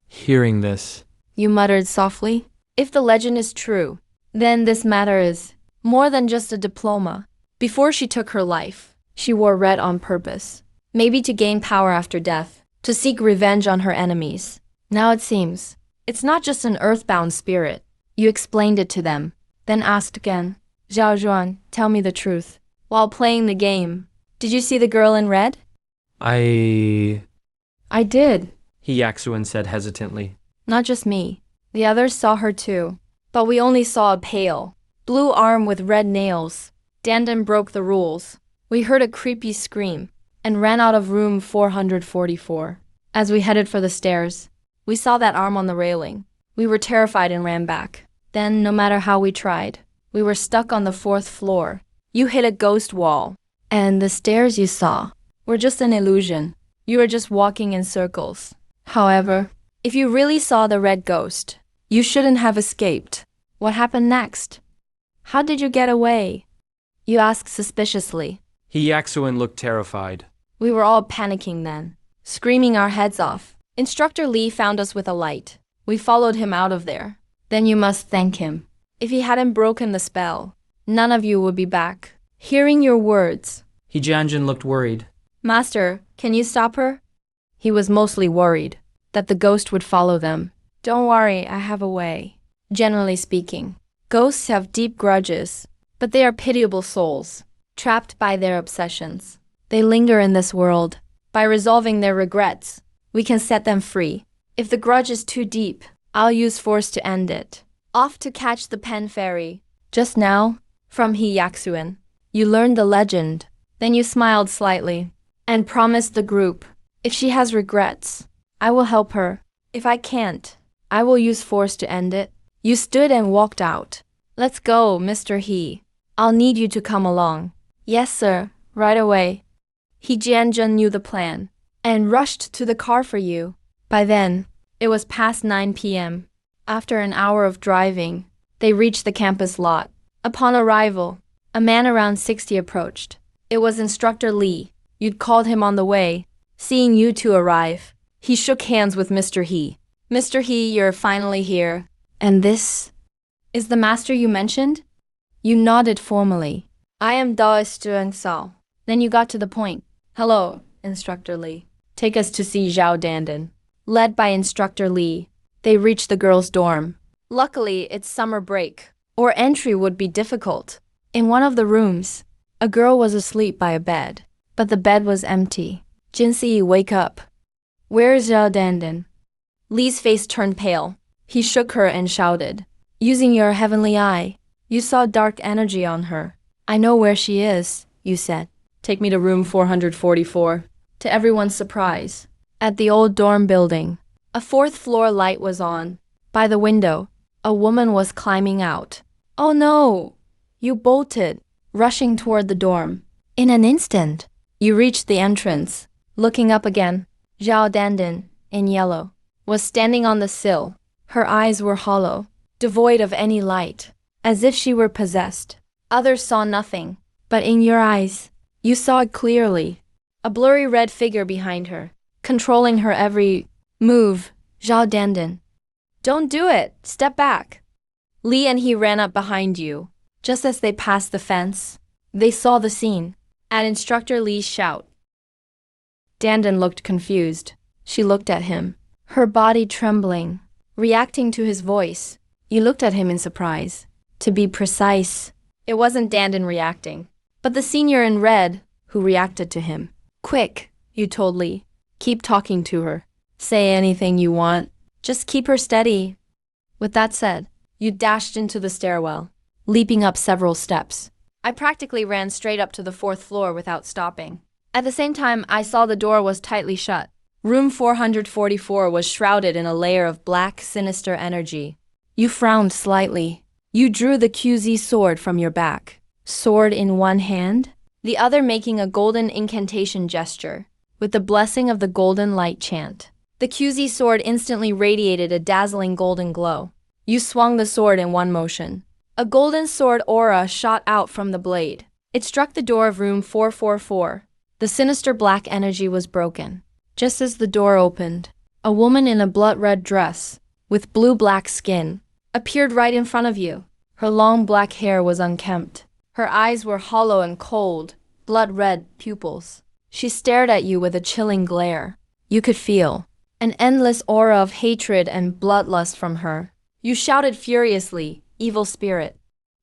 Hearing this, You muttered softly. If the legend is true, then this matter is more than just a diploma. Before she took her life, she wore red on purpose, maybe to gain power after death, to seek revenge on her enemies. Now it seems, it's not just an earthbound spirit. You explained it to them, then asked again. Zhao Zhuan, tell me the truth. While playing the game, did you see the girl in red? I did. He Yaxuan said hesitantly. Not just me. The others saw her too. But we only saw a pale, blue arm with red nails. Dandan broke the rules. We heard a creepy scream and ran out of room 444. As we headed for the stairs, we saw that arm on the railing. We were terrified and ran back. Then, no matter how we tried, we were stuck on the 4th floor. You hit a ghost wall, and the stairs you saw were just an illusion. You were just walking in circles. However, if you really saw the red ghost, you shouldn't have escaped. What happened next? How did you get away? You asked suspiciously. He Yaxuan looked terrified. We were all panicking then, screaming our heads off. Instructor Li found us with a light. We followed him out of there. Then you must thank him. If he hadn't broken the spell, none of you would be back. Hearing your words, He Jianjin looked worried. Master, can you stop her? He was mostly worried that the ghost would follow them. Don't worry, I have a way. Generally speaking, ghosts have deep grudges, but they are pitiable souls, trapped by their obsessions. They linger in this world. By resolving their regrets, we can set them free. If the grudge is too deep, I'll use force to end it. Off to catch the pen fairy. Just now, from He Yaxuan. You learned the legend. Then you smiled slightly and promised the group, if she has regrets, I will help her. If I can't, I will use force to end it. You stood and walked out. Let's go, Mr. He. I'll need you to come along. Yes, sir, right away. He Jianzhen knew the plan and rushed to the car for you. By then, it was past 9 p.m. After an hour of driving, they reached the campus lot. Upon arrival, a man around 60 approached. It was Instructor Lee. You'd called him on the way. Seeing you two arrive, he shook hands with Mr. He. Mr. He, you're finally here. And this is the master you mentioned? You nodded formally. I am Daoist Sao. Then you got to the point. Hello, Instructor Lee. Take us to see Zhao Dandan. Led by Instructor Lee, they reached the girls' dorm. Luckily, it's summer break, or entry would be difficult. In one of the rooms, a girl was asleep by a bed, but the bed was empty. Jinsi, wake up. Where is Zhao Dandan? Lee's face turned pale. He shook her and shouted, using your heavenly eye, you saw dark energy on her. I know where she is, you said. Take me to room 444. To everyone's surprise, at the old dorm building, a fourth-floor light was on. By the window, a woman was climbing out. Oh no! You bolted, rushing toward the dorm. In an instant, you reached the entrance. Looking up again, Zhao Dandan, in yellow, was standing on the sill. Her eyes were hollow, devoid of any light, as if she were possessed. Others saw nothing, but in your eyes, you saw it clearly. A blurry red figure behind her, controlling her every move. Zhao Dandan. Don't do it! Step back! Lee and he ran up behind you. Just as they passed the fence, they saw the scene. At Instructor Lee's shout, Dandan looked confused. She looked at him, her body trembling, reacting to his voice. You looked at him in surprise. To be precise, it wasn't Dandan reacting, but the senior in red who reacted to him. Quick, you told Lee. Keep talking to her. Say anything you want. Just keep her steady. With that said, you dashed into the stairwell, leaping up several steps. I practically ran straight up to the fourth floor without stopping. At the same time, I saw the door was tightly shut. Room 444 was shrouded in a layer of black, sinister energy. You frowned slightly. You drew the QZ sword from your back. Sword in one hand, the other making a golden incantation gesture, with the blessing of the golden light chant. The QZ sword instantly radiated a dazzling golden glow. You swung the sword in one motion. A golden sword aura shot out from the blade. It struck the door of room 444. The sinister black energy was broken. Just as the door opened, a woman in a blood-red dress, with blue-black skin, appeared right in front of you. Her long black hair was unkempt. Her eyes were hollow and cold, blood-red pupils. She stared at you with a chilling glare. You could feel an endless aura of hatred and bloodlust from her. You shouted furiously, "Evil spirit!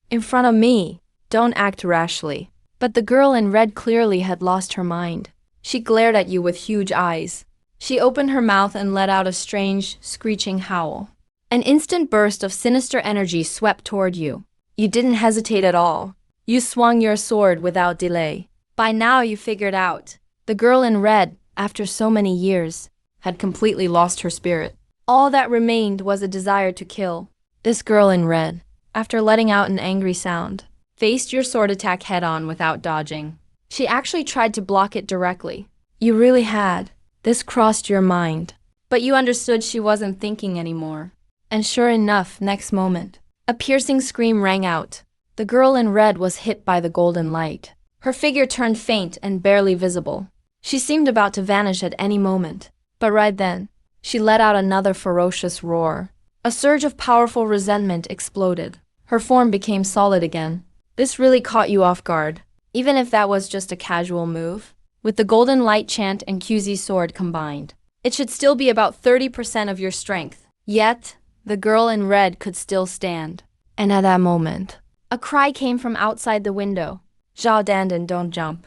In front of me! Don't act rashly." But the girl in red clearly had lost her mind. She glared at you with huge eyes. She opened her mouth and let out a strange, screeching howl. An instant burst of sinister energy swept toward you. You didn't hesitate at all. You swung your sword without delay. By now you figured out. The girl in red, after so many years, had completely lost her spirit. All that remained was a desire to kill. This girl in red, after letting out an angry sound, faced your sword attack head-on without dodging. She actually tried to block it directly. You really had. This crossed your mind. But you understood she wasn't thinking anymore. And sure enough, next moment, a piercing scream rang out. The girl in red was hit by the golden light. Her figure turned faint and barely visible. She seemed about to vanish at any moment. But right then, she let out another ferocious roar. A surge of powerful resentment exploded. Her form became solid again. This really caught you off guard, even if that was just a casual move. With the golden light chant and QZ sword combined, it should still be about 30% of your strength. Yet, the girl in red could still stand. And at that moment, a cry came from outside the window. Zhao Dandan, don't jump.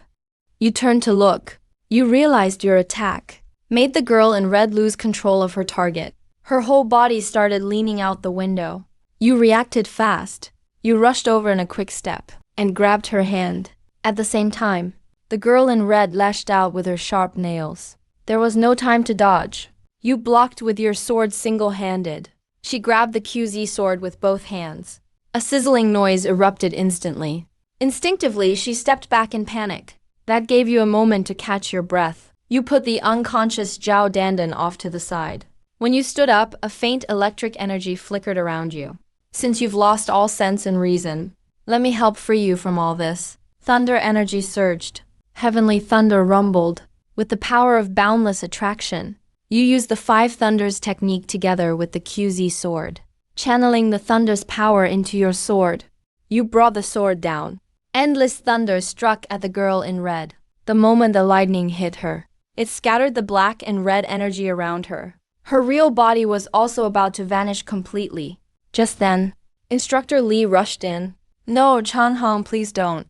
You turned to look. You realized your attack made the girl in red lose control of her target. Her whole body started leaning out the window. You reacted fast. You rushed over in a quick step and grabbed her hand. At the same time, the girl in red lashed out with her sharp nails. There was no time to dodge. You blocked with your sword single-handed. She grabbed the QZ sword with both hands. A sizzling noise erupted instantly. Instinctively, she stepped back in panic. That gave you a moment to catch your breath. You put the unconscious Zhao Dandan off to the side. When you stood up, a faint electric energy flickered around you. Since you've lost all sense and reason, let me help free you from all this. Thunder energy surged. Heavenly thunder rumbled. With the power of boundless attraction, you used the five thunders technique together with the QZ sword. Channeling the thunder's power into your sword, you brought the sword down. Endless thunder struck at the girl in red. The moment the lightning hit her, it scattered the black and red energy around her. Her real body was also about to vanish completely. Just then, Instructor Lee rushed in. No, Chanhong, please don't.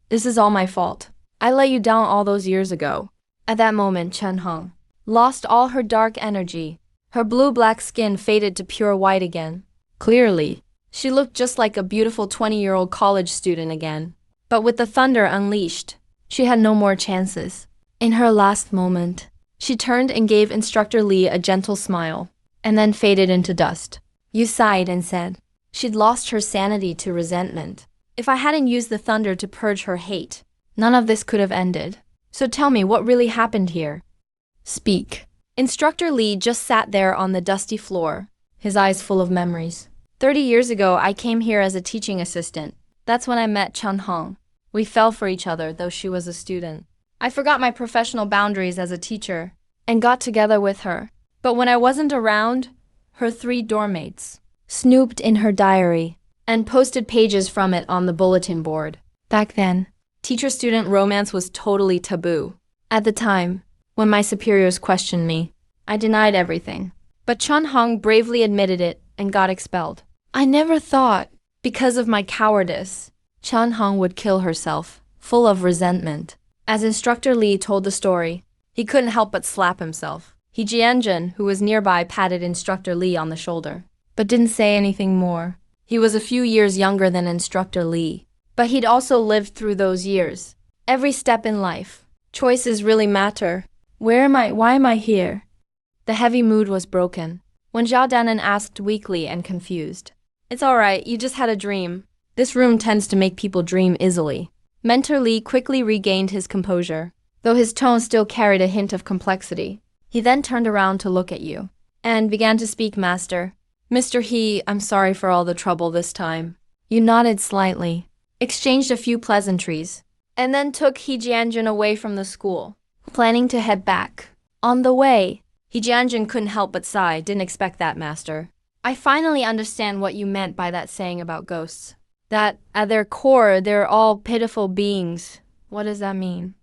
This is all my fault. I let you down all those years ago. At that moment, Chanhong lost all her dark energy. Her blue-black skin faded to pure white again. Clearly, she looked just like a beautiful 20-year-old college student again. But with the thunder unleashed, she had no more chances. In her last moment, she turned and gave Instructor Lee a gentle smile, and then faded into dust. You sighed and said, she'd lost her sanity to resentment. If I hadn't used the thunder to purge her hate, none of this could have ended. So tell me, what really happened here? Speak. Instructor Lee just sat there on the dusty floor, his eyes full of memories. 30 years ago, I came here as a teaching assistant. That's when I met Chanhong. We fell for each other, though she was a student. I forgot my professional boundaries as a teacher and got together with her. But when I wasn't around, her 3 doormates snooped in her diary and posted pages from it on the bulletin board. Back then, teacher-student romance was totally taboo. At the time, when my superiors questioned me, I denied everything. But Chanhong bravely admitted it and got expelled. I never thought, because of my cowardice, Chanhong would kill herself, full of resentment. As Instructor Lee told the story, he couldn't help but slap himself. He Jianjun, who was nearby, patted Instructor Lee on the shoulder, but didn't say anything more. He was a few years younger than Instructor Lee, but he'd also lived through those years. Every step in life, choices really matter. Where am I? Why am I here? The heavy mood was broken when Zhao Danan asked weakly and confused. It's alright, you just had a dream. This room tends to make people dream easily. Mentor Lee quickly regained his composure, though his tone still carried a hint of complexity. He then turned around to look at you and began to speak, Master. Mr. He, I'm sorry for all the trouble this time. You nodded slightly, exchanged a few pleasantries, and then took He Jianjun away from the school, planning to head back. On the way, He Jianjun couldn't help but sigh. Didn't expect that, Master. I finally understand what you meant by that saying about ghosts. That, at their core, they're all pitiful beings. What does that mean?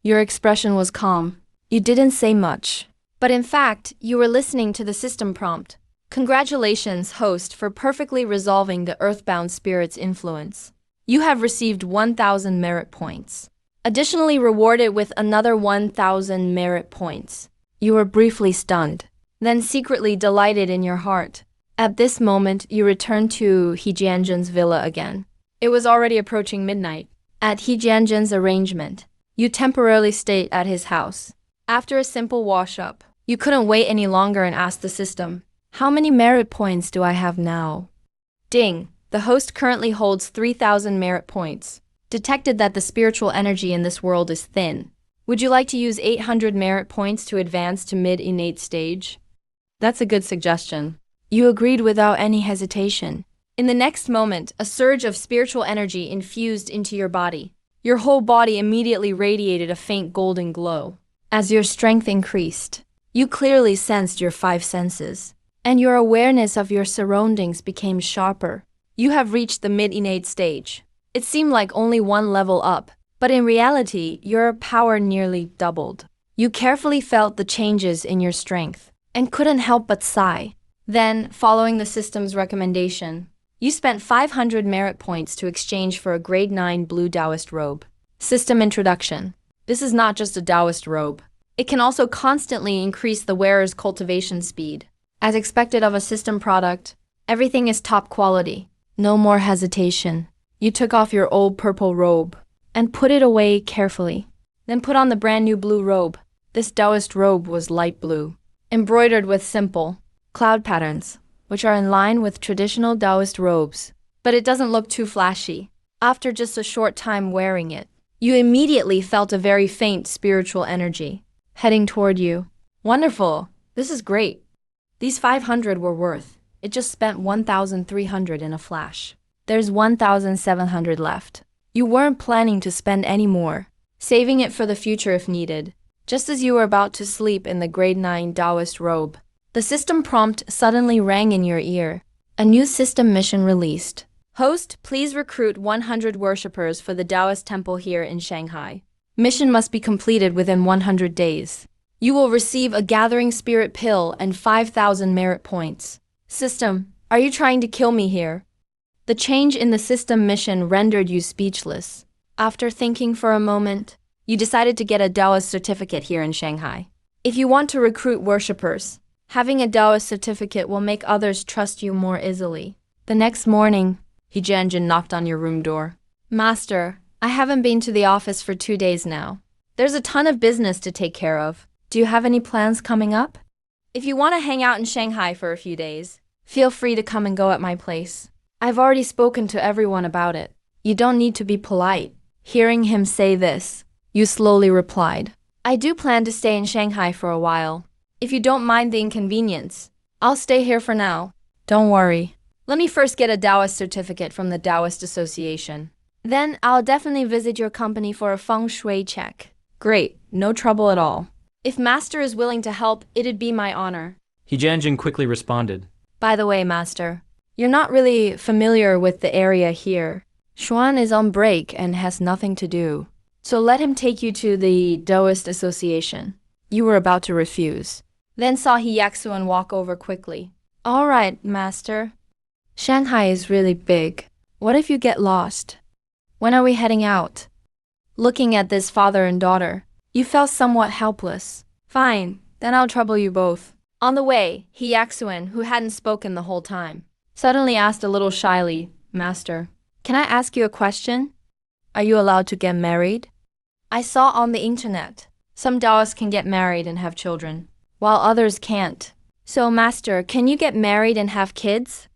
Your expression was calm. You didn't say much. But in fact, you were listening to the system prompt. Congratulations, host, for perfectly resolving the earthbound spirit's influence. You have received 1,000 merit points. Additionally rewarded with another 1,000 merit points. You were briefly stunned, then secretly delighted in your heart. At this moment, you returned to He Jianjun's villa again. It was already approaching midnight. At He Jianjun's arrangement, you temporarily stayed at his house. After a simple wash-up, you couldn't wait any longer and asked the system, how many merit points do I have now? Ding! The host currently holds 3,000 merit points. Detected that the spiritual energy in this world is thin. Would you like to use 800 merit points to advance to mid-innate stage? That's a good suggestion. You agreed without any hesitation. In the next moment, a surge of spiritual energy infused into your body. Your whole body immediately radiated a faint golden glow. As your strength increased, you clearly sensed your 5 senses, and your awareness of your surroundings became sharper. You have reached the mid-innate stage. It seemed like only one level up, but in reality, your power nearly doubled. You carefully felt the changes in your strength, and couldn't help but sigh. Then, following the system's recommendation, you spent 500 merit points to exchange for a grade 9 blue Daoist robe. System introduction. This is not just a Daoist robe. It can also constantly increase the wearer's cultivation speed. As expected of a system product, everything is top quality. No more hesitation. You took off your old purple robe. and put it away carefully. Then put on the brand new blue robe. This Daoist robe was light blue, embroidered with simple cloud patterns, which are in line with traditional Daoist robes. But it doesn't look too flashy. After just a short time wearing it, you immediately felt a very faint spiritual energy heading toward you. Wonderful! This is great. These 500 were worth. It just spent 1,300 in a flash. There's 1,700 left. You weren't planning to spend any more, saving it for the future if needed. Just as you were about to sleep in the grade 9 Daoist robe, the system prompt suddenly rang in your ear. A new system mission released. Host, please recruit 100 worshippers for the Daoist temple here in Shanghai. Mission must be completed within 100 days. You will receive a gathering spirit pill and 5,000 merit points. System, are you trying to kill me here? The change in the system mission rendered you speechless. After thinking for a moment, you decided to get a Daoist certificate here in Shanghai. If you want to recruit worshippers, having a Daoist certificate will make others trust you more easily. The next morning, He Jianjin knocked on your room door. Master, I haven't been to the office for 2 days now. There's a ton of business to take care of. Do you have any plans coming up? If you want to hang out in Shanghai for a few days, feel free to come and go at my place. I've already spoken to everyone about it. You don't need to be polite. Hearing him say this, you slowly replied, I do plan to stay in Shanghai for a while. If you don't mind the inconvenience, I'll stay here for now. Don't worry. Let me first get a Daoist certificate from the Daoist Association. Then I'll definitely visit your company for a feng shui check. Great, no trouble at all. If Master is willing to help, it'd be my honor. He Jianjin quickly responded. By the way, Master, you're not really familiar with the area here. Xuan is on break and has nothing to do. So let him take you to the Daoist Association. You were about to refuse. Then saw He Yaxuan walk over quickly. All right, Master. Shanghai is really big. What if you get lost? When are we heading out? Looking at this father and daughter, you felt somewhat helpless. Fine, then I'll trouble you both. On the way, He Yaxuan, who hadn't spoken the whole time, suddenly asked a little shyly, Master, can I ask you a question? Are you allowed to get married? I saw on the internet, some Daoists can get married and have children, while others can't. So, Master, can you get married and have kids?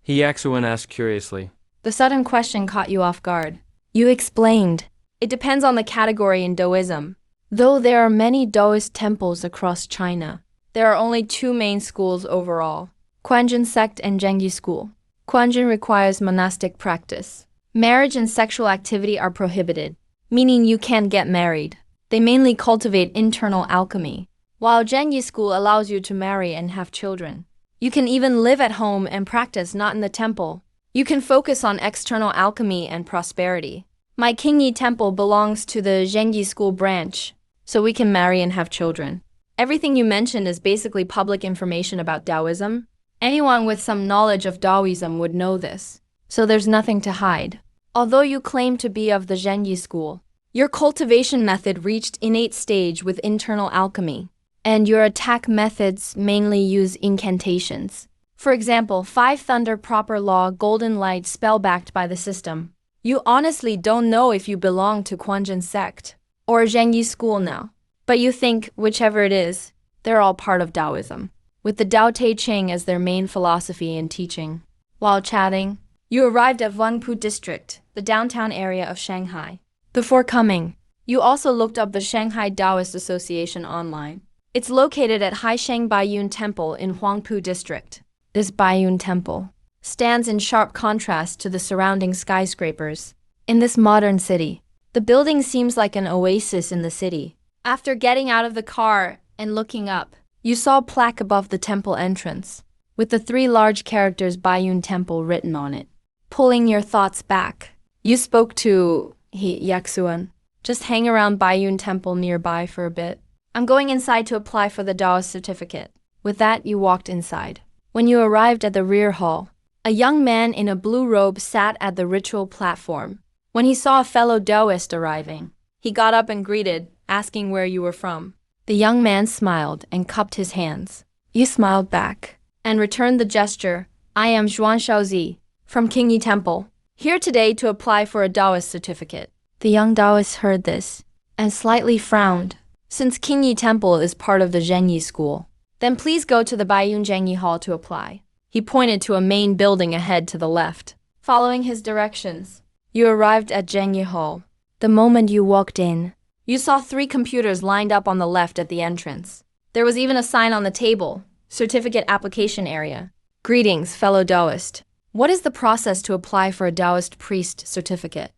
He Yaxuan asked curiously. The sudden question caught you off guard. You explained, it depends on the category in Daoism. Though there are many Daoist temples across China, there are only 2 main schools overall, Quanjin sect and Zhengyi school. Quanjin requires monastic practice. Marriage and sexual activity are prohibited, meaning you can't get married. They mainly cultivate internal alchemy, while Zhengyi school allows you to marry and have children. You can even live at home and practice not in the temple. You can focus on external alchemy and prosperity. My Qingyi temple belongs to the Zhengyi school branch, so we can marry and have children. Everything you mentioned is basically public information about Daoism. Anyone with some knowledge of Daoism would know this, so there's nothing to hide. Although you claim to be of the Zhengyi school, your cultivation method reached innate stage with internal alchemy, and your attack methods mainly use incantations. For example, 5 Thunder Proper Law Golden Light spell backed by the system. You honestly don't know if you belong to Quanjin sect or Zhengyi school now, but you think, whichever it is, they're all part of Daoism, with the Tao Te Ching as their main philosophy and teaching. While chatting, you arrived at Wangpu District, the downtown area of Shanghai. Before coming, you also looked up the Shanghai Daoist Association online. It's located at Haisheng Baiyun Temple in Huangpu District. This Baiyun Temple stands in sharp contrast to the surrounding skyscrapers. In this modern city, the building seems like an oasis in the city. After getting out of the car and looking up, you saw a plaque above the temple entrance, with the 3 large characters Baiyun Temple written on it. Pulling your thoughts back, you spoke to He Yaxuan. Just hang around Baiyun Temple nearby for a bit. I'm going inside to apply for the Daoist certificate. With that, you walked inside. When you arrived at the rear hall, a young man in a blue robe sat at the ritual platform. When he saw a fellow Daoist arriving, he got up and greeted, asking where you were from. The young man smiled and cupped his hands. You smiled back and returned the gesture. I am Zhuan Shaozi from Qingyi Temple, here today to apply for a Daoist certificate. The young Daoist heard this and slightly frowned. Since Qingyi Temple is part of the Zhengyi school, then please go to the Baiyun Zhengyi Hall to apply. He pointed to a main building ahead to the left. Following his directions, you arrived at Zhengyi Hall. The moment you walked in, you saw 3 computers lined up on the left at the entrance. There was even a sign on the table, Certificate Application Area. Greetings, fellow Daoist. What is the process to apply for a Daoist priest certificate?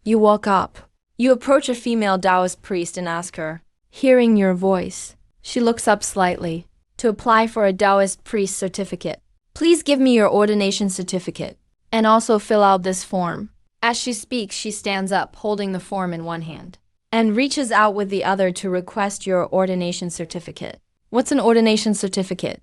You walk up. You approach a female Daoist priest and ask her. Hearing your voice, she looks up slightly. To apply for a Daoist priest certificate, please give me your ordination certificate, and also fill out this form. As she speaks, she stands up, holding the form in one hand, and reaches out with the other to request your ordination certificate. What's an ordination certificate?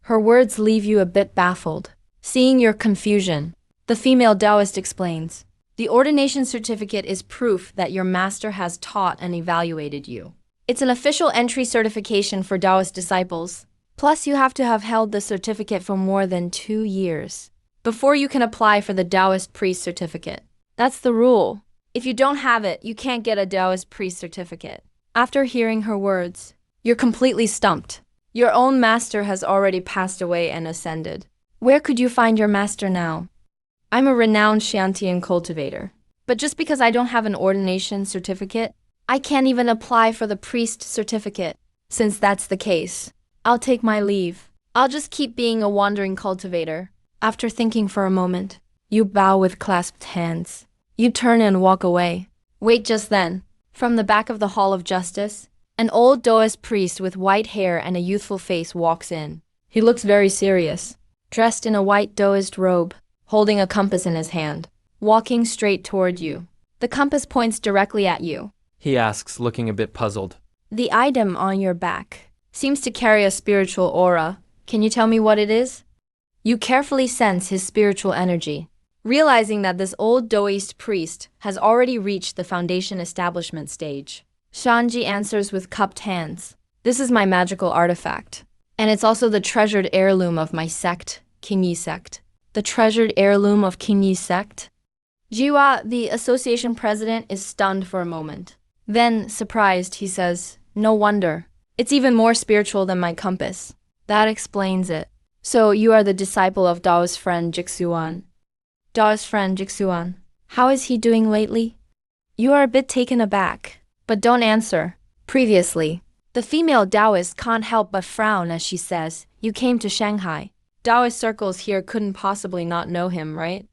Her words leave you a bit baffled. Seeing your confusion, the female Daoist explains. The ordination certificate is proof that your master has taught and evaluated you. It's an official entry certification for Daoist disciples. Plus, you have to have held the certificate for more than 2 years before you can apply for the Daoist priest certificate. That's the rule. If you don't have it, you can't get a Daoist priest certificate. After hearing her words, you're completely stumped. Your own master has already passed away and ascended. Where could you find your master now? I'm a renowned Xiantian cultivator, but just because I don't have an ordination certificate, I can't even apply for the priest certificate. Since that's the case, I'll take my leave. I'll just keep being a wandering cultivator. After thinking for a moment, you bow with clasped hands. You turn and walk away. Wait, just then, from the back of the Hall of Justice, an old Daoist priest with white hair and a youthful face walks in. He looks very serious, dressed in a white Daoist robe, holding a compass in his hand, walking straight toward you. The compass points directly at you. He asks, looking a bit puzzled. The item on your back seems to carry a spiritual aura. Can you tell me what it is? You carefully sense his spiritual energy, realizing that this old Daoist priest has already reached the foundation establishment stage. Shanji answers with cupped hands. This is my magical artifact, and it's also the treasured heirloom of my sect, Qingyi sect. The treasured heirloom of Qingyi sect? Jiwa, the association president, is stunned for a moment. Then, surprised, he says, no wonder. It's even more spiritual than my compass. That explains it. So you are the disciple of Dao's friend Jixuan. Dao's friend Jixuan. How is he doing lately? You are a bit taken aback, but don't answer. Previously, the female Daoist can't help but frown as she says, you came to Shanghai. Daoist circles here couldn't possibly not know him, right?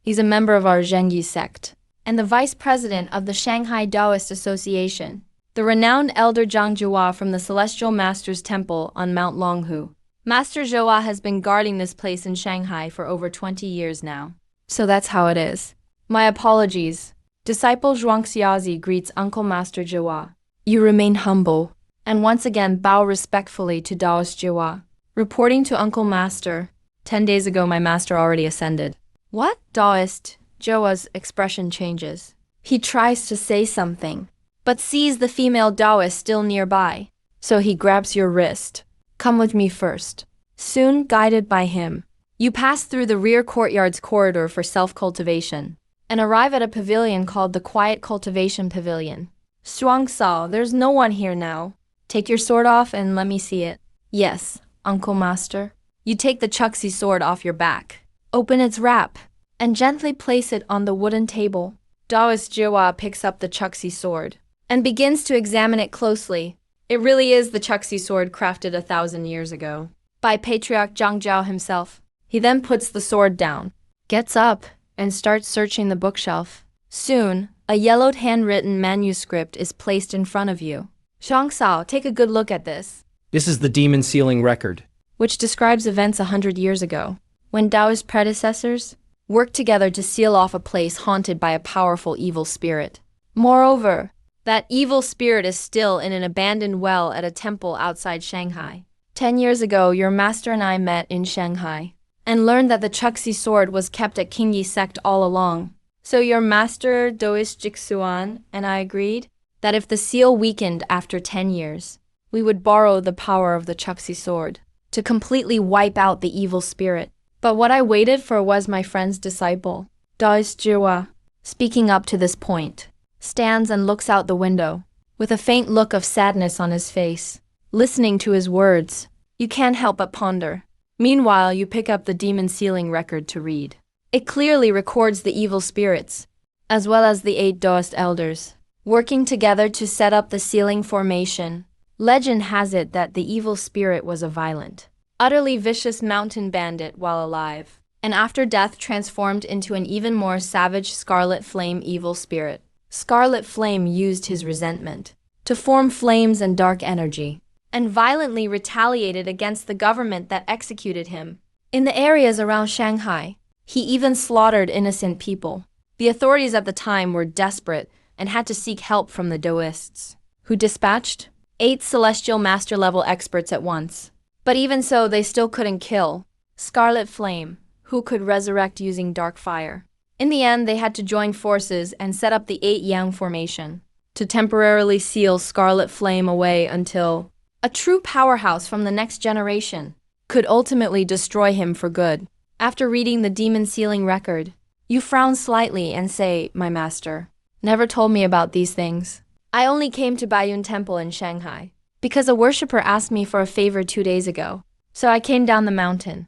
He's a member of our Zhengyi sect, and the vice president of the Shanghai Daoist Association, the renowned elder Zhang Jua from the Celestial Master's Temple on Mount Longhu. Master Jua has been guarding this place in Shanghai for over 20 years now. So that's how it is. My apologies. Disciple Zhuangxiazi greets Uncle Master Jua. You remain humble, and once again bow respectfully to Daoist Jua. Reporting to Uncle Master, 10 days ago my master already ascended. What? Daoist Jua's expression changes. He tries to say something, but sees the female Daoist still nearby. So he grabs your wrist. Come with me first. Soon, guided by him, you pass through the rear courtyard's corridor for self-cultivation, and arrive at a pavilion called the Quiet Cultivation Pavilion. Shuangsao, there's no one here now. Take your sword off and let me see it. Yes, Uncle Master. You take the Chuxi sword off your back, open its wrap, and gently place it on the wooden table. Daoist Jiwa picks up the Chuxi sword and begins to examine it closely. It really is the Chuxi sword crafted 1,000 years ago by Patriarch Zhang Zhao himself. He then puts the sword down, gets up, and starts searching the bookshelf. Soon, a yellowed handwritten manuscript is placed in front of you. Shuangsao, take a good look at this. This is the demon sealing record, which describes events 100 years ago, when Daoist predecessors worked together to seal off a place haunted by a powerful evil spirit. Moreover, that evil spirit is still in an abandoned well at a temple outside Shanghai. 10 years ago, your master and I met in Shanghai and learned that the Chuxi sword was kept at Qingyi sect all along. So your master, Daoist Jixuan, and I agreed that if the seal weakened after 10 years, we would borrow the power of the Chuxi sword to completely wipe out the evil spirit. But what I waited for was my friend's disciple, Daoist Jiwa, speaking up to this point. stands and looks out the window, with a faint look of sadness on his face. Listening to his words, you can't help but ponder. Meanwhile, you pick up the demon sealing record to read. It clearly records the evil spirits, as well as the 8 Daoist elders, working together to set up the sealing formation. Legend has it that the evil spirit was a violent, utterly vicious mountain bandit while alive, and after death transformed into an even more savage Scarlet Flame evil spirit. Scarlet Flame used his resentment to form flames and dark energy, and violently retaliated against the government that executed him. In the areas around Shanghai, he even slaughtered innocent people. The authorities at the time were desperate and had to seek help from the Daoists, who dispatched 8 celestial master-level experts at once. But even so, they still couldn't kill Scarlet Flame, who could resurrect using dark fire. In the end, they had to join forces and set up the 8 Yang formation to temporarily seal Scarlet Flame away until a true powerhouse from the next generation could ultimately destroy him for good. After reading the demon sealing record, you frown slightly and say, "My master never told me about these things. I only came to Baiyun Temple in Shanghai because a worshipper asked me for a favor 2 days ago, so I came down the mountain.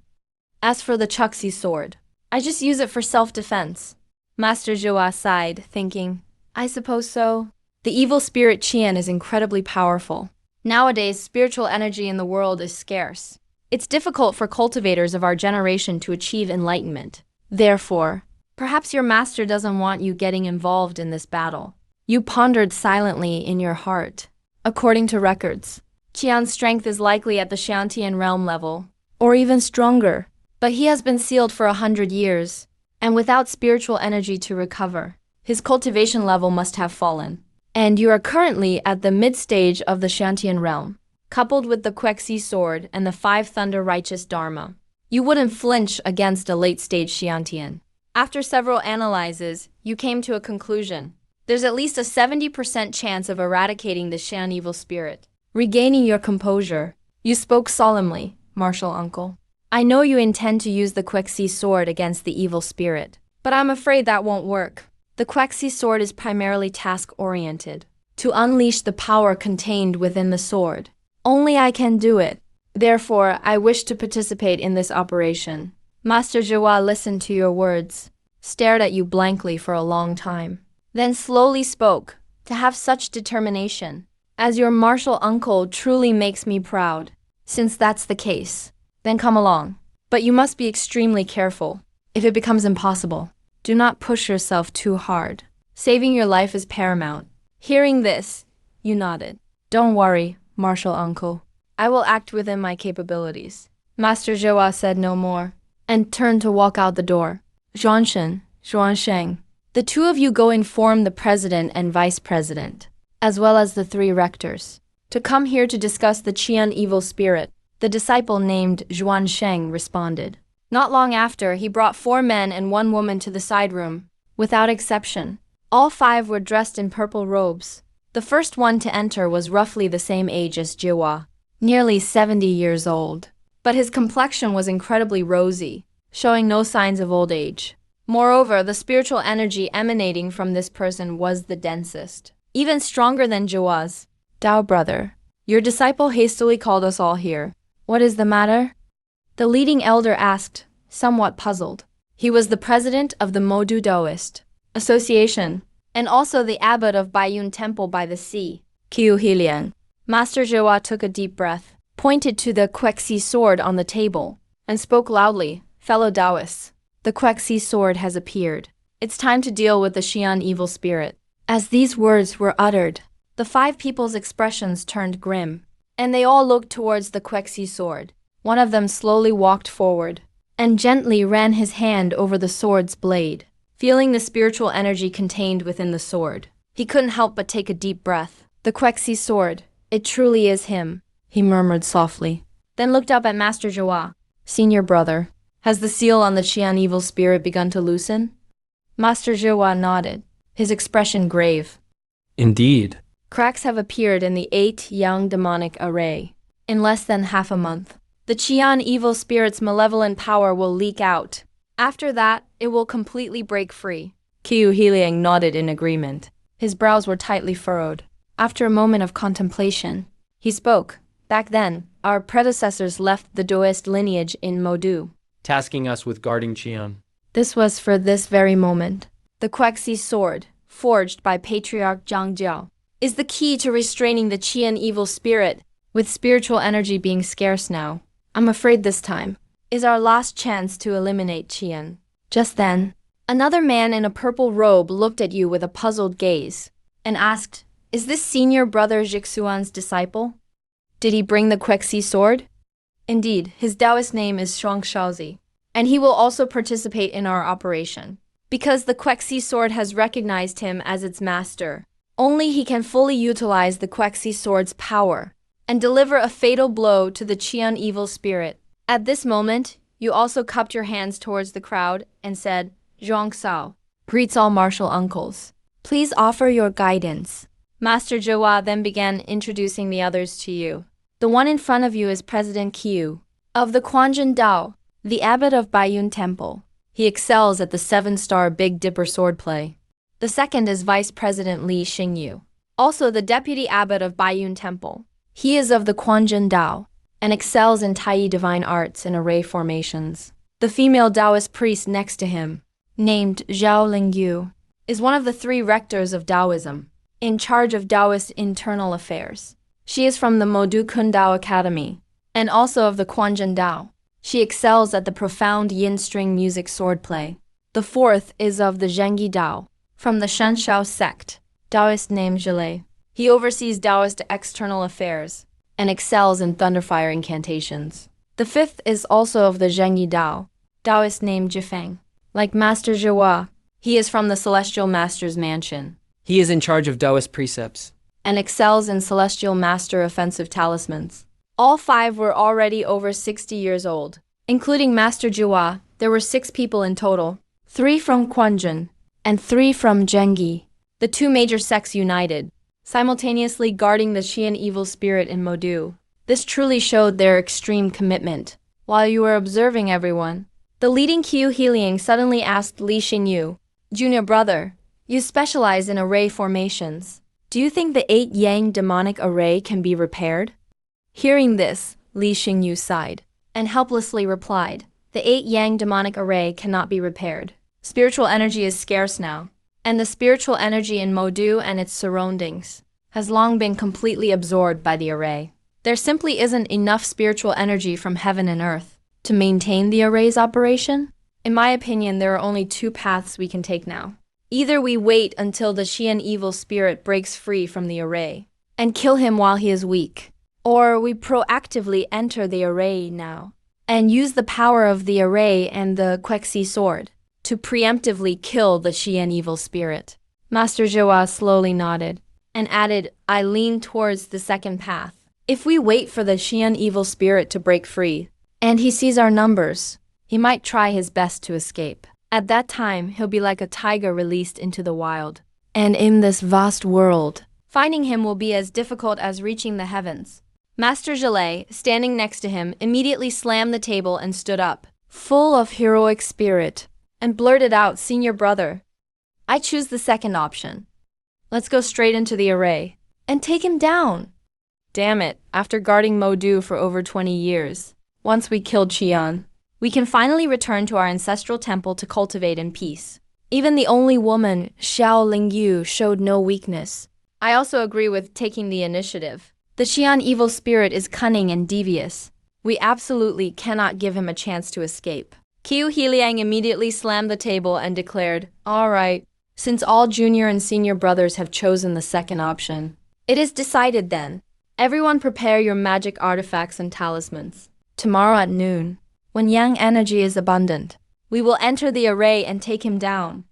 As for the Chuxi sword, I just use it for self-defense." Master Zhua sighed, thinking, "I suppose so." The evil spirit Qian is incredibly powerful. Nowadays, spiritual energy in the world is scarce. It's difficult for cultivators of our generation to achieve enlightenment. Therefore, perhaps your master doesn't want you getting involved in this battle. You pondered silently in your heart. According to records, Qian's strength is likely at the Shantian realm level, or even stronger. But he has been sealed for 100 years, and without spiritual energy to recover, his cultivation level must have fallen. And you are currently at the mid-stage of the Shantian realm, coupled with the Quexi sword and the 5 Thunder Righteous Dharma. You wouldn't flinch against a late-stage Shantian. After several analyses, you came to a conclusion. There's at least a 70% chance of eradicating the Shan evil spirit. Regaining your composure, you spoke solemnly, martial uncle. "I know you intend to use the Quexi sword against the evil spirit, but I'm afraid that won't work. The Quexi sword is primarily task-oriented, to unleash the power contained within the sword. Only I can do it. Therefore, I wish to participate in this operation." Master Zhua listened to your words, stared at you blankly for a long time, then slowly spoke. "To have such determination, as your martial uncle, truly makes me proud. Since that's the case, then come along. But you must be extremely careful. If it becomes impossible, do not push yourself too hard. Saving your life is paramount." Hearing this, you nodded. "Don't worry, martial uncle. I will act within my capabilities." Master Zhua said no more, and turned to walk out the door. "Zhuanshen, Zhuansheng, the 2 of you go inform the president and vice president, as well as the 3 rectors, to come here to discuss the Qian evil spirit." The disciple named Zhuansheng responded. Not long after, he brought 4 men and 1 woman to the side room. Without exception, all 5 were dressed in purple robes. The first one to enter was roughly the same age as Jiwa, nearly 70 years old. But his complexion was incredibly rosy, showing no signs of old age. Moreover, the spiritual energy emanating from this person was the densest, even stronger than Jiwa's. "Dao brother, your disciple hastily called us all here. What is the matter?" The leading elder asked, somewhat puzzled. He was the president of the Modu Daoist Association, and also the abbot of Baiyun Temple by the Sea, Qiu Heliang. Master Zhua took a deep breath, pointed to the Quexi sword on the table, and spoke loudly. "Fellow Daoists, the Quexi sword has appeared. It's time to deal with the Xian evil spirit." As these words were uttered, the 5 people's expressions turned grim, and they all looked towards the Quexi sword. One of them slowly walked forward and gently ran his hand over the sword's blade, feeling the spiritual energy contained within the sword. He couldn't help but take a deep breath. "The Quexi sword, it truly is him," he murmured softly, then looked up at Master Zhua. "Senior brother, has the seal on the Qian evil spirit begun to loosen?" Master Zhua nodded, his expression grave. Indeed. "Cracks have appeared in the 8 Yang demonic array. In less than half a month, the Qian evil spirit's malevolent power will leak out. After that, it will completely break free." Qiu Heliang nodded in agreement, His brows were tightly furrowed. After a moment of contemplation, he spoke. Back then, our predecessors left the Daoist lineage in Modu. tasking us with guarding Qian. This was for this very moment. The Quexi sword, forged by Patriarch Zhang Jiao, is the key to restraining the Qian evil spirit, with spiritual energy being scarce now. I'm afraid this time is our last chance to eliminate Qian. Just then, another man in a purple robe looked at you with a puzzled gaze and asked, "Is this senior brother Jixuan's disciple? Did he bring the Quexi sword?" Indeed, his Daoist name is Shuang Shaozi, and he will also participate in our operation. Because the Quexi sword has recognized him as its master, only he can fully utilize the Quexi sword's power and deliver a fatal blow to the Qian evil spirit. At this moment, you also cupped your hands towards the crowd and said, "Zhuang Sao, greets all martial uncles. Please offer your guidance." Master Zhihua then began introducing the others to you. The one in front of you is President Qiu of the Quanzhen Dao, the abbot of Baiyun Temple. He excels at the 7-star Big Dipper swordplay. The second is Vice President Li Xingyu, also the deputy abbot of Baiyun Temple. He is of the Quanzhen Dao and excels in Tai divine arts and array formations. The female Daoist priest next to him, named Zhao Lingyu, is one of the 3 rectors of Daoism, in charge of Daoist internal affairs. She is from the Modu Kun Dao Academy, and also of the Quanzhen Dao. She excels at the profound yin string music swordplay. The fourth is of the Zhengi Dao, from the Shenshao sect, Daoist named Zhilei. He oversees Daoist external affairs, and excels in thunderfire incantations. The fifth is also of the Zhengi Dao, Daoist named Jifeng. Like Master Zhihua, he is from the Celestial Master's mansion, He is in charge of Daoist precepts. and excels in Celestial Master offensive talismans. All 5 were already over 60 years old. Including Master Zhihua, there were 6 people in total, 3 from Quanzhen, and 3 from Zhengi, the 2 major sects united, simultaneously guarding the Qian evil spirit in Modu. This truly showed their extreme commitment. While you were observing everyone, the leading Qiu Heliang suddenly asked Li Xingyu, "Junior brother, you specialize in array formations. Do you think the 8 Yang demonic array can be repaired?" Hearing this, Li Xingyu sighed and helplessly replied, "The 8 Yang demonic array cannot be repaired. Spiritual energy is scarce now, and the spiritual energy in Modu and its surroundings has long been completely absorbed by the array. There simply isn't enough spiritual energy from heaven and earth to maintain the array's operation. In my opinion, there are only 2 paths we can take now. Either we wait until the Qian evil spirit breaks free from the array and kill him while he is weak, or we proactively enter the array now and use the power of the array and the Quexi sword to preemptively kill the Qian evil spirit." Master Zhihua slowly nodded and added, "I lean towards the second path. If we wait for the Qian evil spirit to break free, and he sees our numbers, he might try his best to escape. At that time, he'll be like a tiger released into the wild. And in this vast world, finding him will be as difficult as reaching the heavens." Master Zhilei, standing next to him, immediately slammed the table and stood up, full of heroic spirit, and blurted out, "Senior brother, I choose the second option. Let's go straight into the array and take him down." Damn it, after guarding Modu for over 20 years, once we killed Qian, we can finally return to our ancestral temple to cultivate in peace. Even the only woman, Xiao Lingyu, showed no weakness. I also agree with taking the initiative. The Qian evil spirit is cunning and devious. We absolutely cannot give him a chance to escape. Qiu Heliang immediately slammed the table and declared, "All right, since all junior and senior brothers have chosen the second option, it is decided then. Everyone prepare your magic artifacts and talismans. Tomorrow at noon, when yang energy is abundant, we will enter the array and take him down."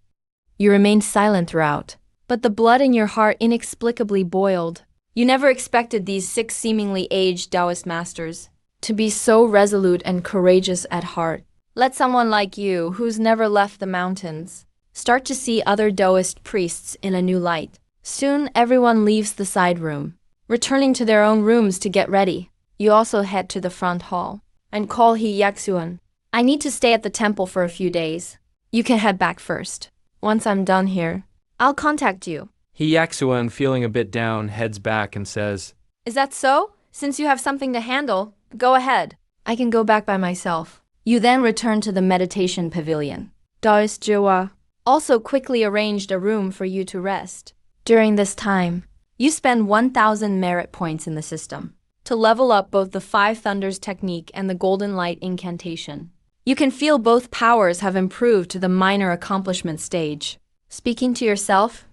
You remained silent throughout, but the blood in your heart inexplicably boiled. You never expected these 6 seemingly aged Daoist masters to be so resolute and courageous at heart. Let someone like you, who's never left the mountains, start to see other Daoist priests in a new light. Soon everyone leaves the side room, returning to their own rooms to get ready. You also head to the front hall and call He Yaxuan. "I need to stay at the temple for a few days. You can head back first. Once I'm done here, I'll contact you." Yaxua, feeling a bit down, heads back and says, Is that so? Since you have something to handle, go ahead. I can go back by myself. You then return to the meditation pavilion. Daoist Jiwa also quickly arranged a room for you to rest. During this time, you spend 1,000 merit points in the system to level up both the Five Thunders technique and the Golden Light incantation. You can feel both powers have improved to the minor accomplishment stage. Speaking to yourself,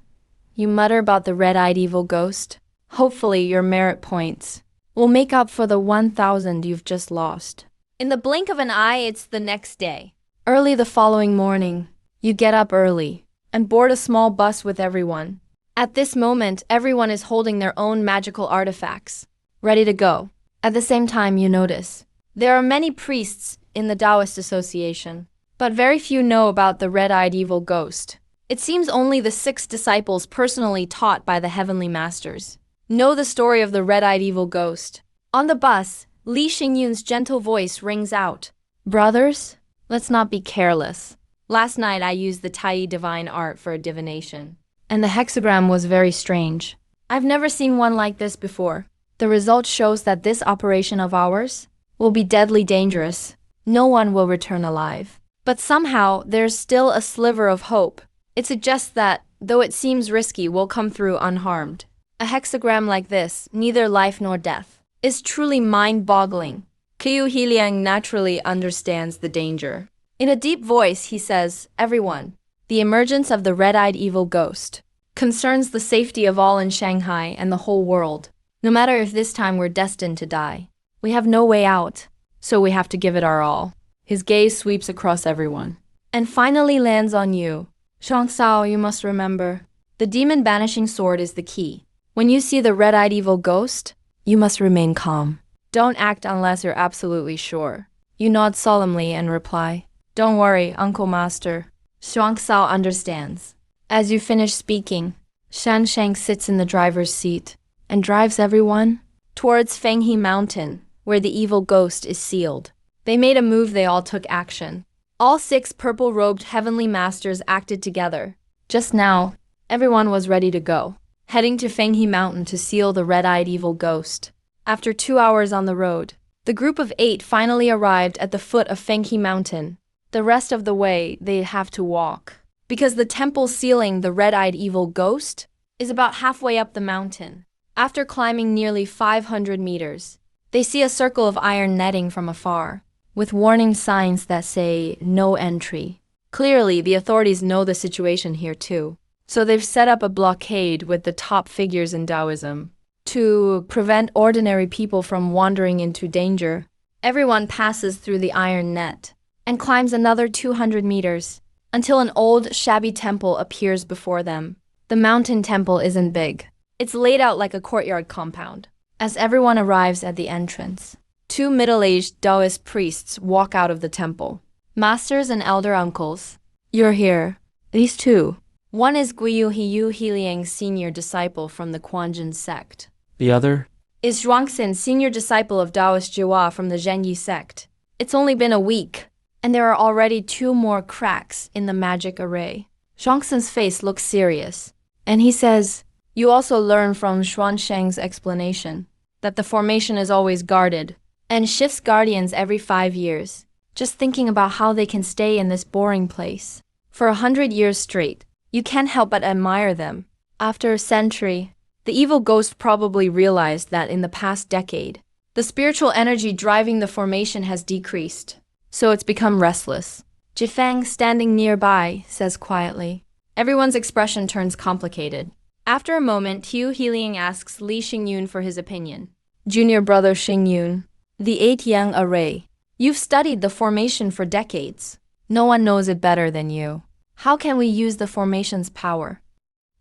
you mutter about the red-eyed evil ghost. Hopefully your merit points will make up for the 1,000 you've just lost. In the blink of an eye, it's the next day. Early the following morning, you get up early and board a small bus with everyone. At this moment, everyone is holding their own magical artifacts, ready to go. At the same time, you notice there are many priests in the Daoist Association, but very few know about the red-eyed evil ghost. It seems only the 6 disciples personally taught by the heavenly masters know the story of the red-eyed evil ghost. On the bus, Li Xingyun's gentle voice rings out, Brothers, let's not be careless. Last night I used the Tai divine art for a divination, and the hexagram was very strange. I've never seen one like this before. The result shows that this operation of ours will be deadly dangerous. No one will return alive. But somehow, there's still a sliver of hope. It suggests that, though it seems risky, we'll come through unharmed. A hexagram like this, neither life nor death, is truly mind-boggling. Qiu Heliang naturally understands the danger. In a deep voice, he says, Everyone, the emergence of the red-eyed evil ghost concerns the safety of all in Shanghai and the whole world. No matter if this time we're destined to die, we have no way out, so we have to give it our all. His gaze sweeps across everyone and finally lands on you. Shuangshao, you must remember, the demon-banishing sword is the key. When you see the red-eyed evil ghost, you must remain calm. Don't act unless you're absolutely sure. You nod solemnly and reply, Don't worry, Uncle Master. Shuangshao understands. As you finish speaking, Shan Shang sits in the driver's seat and drives everyone towards Fenghe Mountain, where the evil ghost is sealed. They made a move, they all took action. All 6 purple-robed heavenly masters acted together. Just now, everyone was ready to go, heading to Fenghe Mountain to seal the red-eyed evil ghost. After 2 hours on the road, the group of 8 finally arrived at the foot of Fenghe Mountain. The rest of the way, they'd have to walk, because the temple sealing the red-eyed evil ghost is about halfway up the mountain. After climbing nearly 500 meters, they see a circle of iron netting from afar, with warning signs that say, no entry. Clearly, the authorities know the situation here too, so they've set up a blockade with the top figures in Taoism to prevent ordinary people from wandering into danger. Everyone passes through the iron net and climbs another 200 meters until an old, shabby temple appears before them. The mountain temple isn't big. It's laid out like a courtyard compound. As everyone arrives at the entrance, 2 middle-aged Daoist priests walk out of the temple. Masters and elder uncles, you're here. These 2. One is Guiyu Hiyu Heliang's senior disciple from the Quanjin sect. The other is Zhuangxin, senior disciple of Daoist Jiwa from the Zhenyi sect. It's only been a week, and there are already 2 more cracks in the magic array. Zhuangxin's face looks serious, and he says, You also learn from Xuansheng's explanation that the formation is always guarded and shifts guardians every 5 years. Just thinking about how they can stay in this boring place for 100 years straight, you can't help but admire them. After a century, the evil ghost probably realized that in the past decade, the spiritual energy driving the formation has decreased, so it's become restless. Jifeng, standing nearby, says quietly. Everyone's expression turns complicated. After a moment, Qiu Heliang asks Li Xingyun for his opinion. Junior brother Xingyun, the 8 Yang array. You've studied the formation for decades. No one knows it better than you. How can we use the formation's power?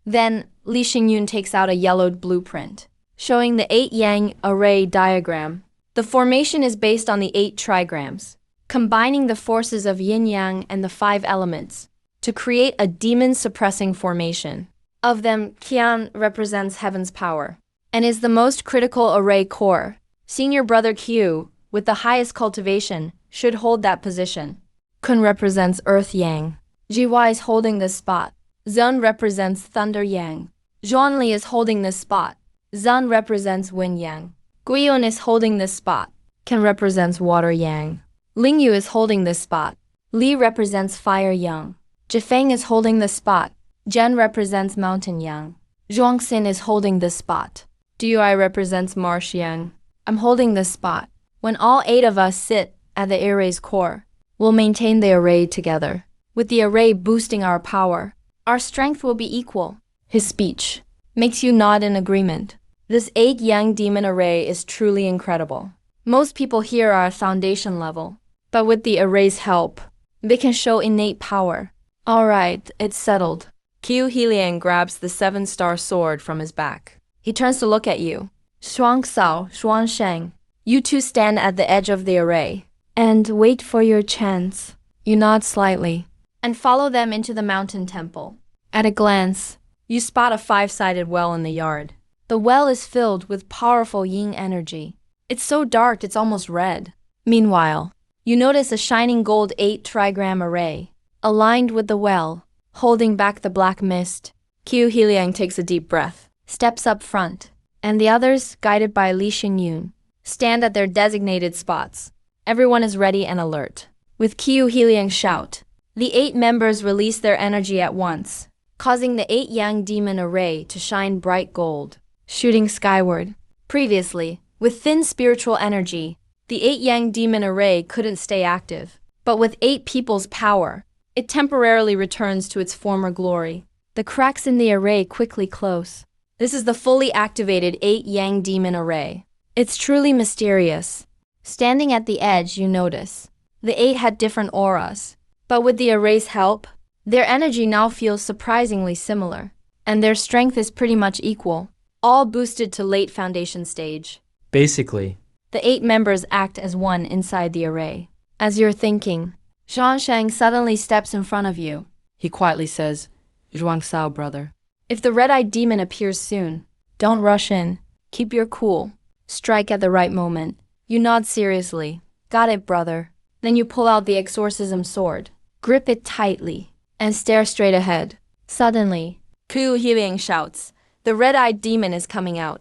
Then, Li Xingyun takes out a yellowed blueprint, showing the 8 Yang array diagram. The formation is based on the 8 trigrams, combining the forces of yin-yang and the 5 elements to create a demon-suppressing formation. Of them, Qian represents heaven's power and is the most critical array core. Senior brother Qiu, with the highest cultivation, should hold that position. Kun represents earth yang. Jiwai is holding this spot. Zun represents thunder yang. Zhuanli is holding this spot. Zan represents yin yang. Guiyun is holding this spot. Can represents water yang. Lingyu is holding this spot. Li represents fire yang. Jifeng is holding this spot. Zhen represents mountain yang. Zhuangxin is holding this spot. Dui represents marsh yang. I'm holding this spot. When all 8 of us sit at the array's core, we'll maintain the array together. With the array boosting our power, our strength will be equal. His speech makes you nod in agreement. This 8 yang demon array is truly incredible. Most people here are at foundation level, but with the array's help, they can show innate power. Alright, it's settled. Qiu Heliang grabs the 7-star sword from his back. He turns to look at you. Shuangxao, Xuansheng, you two stand at the edge of the array and wait for your chance. You nod slightly and follow them into the mountain temple. At a glance, you spot a 5-sided well in the yard. The well is filled with powerful yin energy. It's so dark it's almost red. Meanwhile, you notice a shining gold 8-trigram array, aligned with the well, holding back the black mist. Qiu Heliang takes a deep breath, steps up front, and the others, guided by Li Xingyun, stand at their designated spots. Everyone is ready and alert. With Qiu Heliang's shout, the 8 members release their energy at once, causing the 8 yang demon array to shine bright gold, shooting skyward. Previously, with thin spiritual energy, the 8 yang demon array couldn't stay active. But with 8 people's power, it temporarily returns to its former glory. The cracks in the array quickly close. This is the fully activated 8 yang demon array. It's truly mysterious. Standing at the edge, you notice the 8 had different auras, but with the array's help, their energy now feels surprisingly similar, and their strength is pretty much equal, all boosted to late foundation stage. Basically, The 8 members act as one inside the array. As you're thinking, Zhangsheng suddenly steps in front of you. He quietly says, "Zhuangxao, brother. If the red-eyed demon appears soon, don't rush in. Keep your cool. Strike at the right moment." You nod seriously. "Got it, brother." Then you pull out the exorcism sword, grip it tightly, and stare straight ahead. Suddenly, Qiu Heliang shouts, "The red-eyed demon is coming out.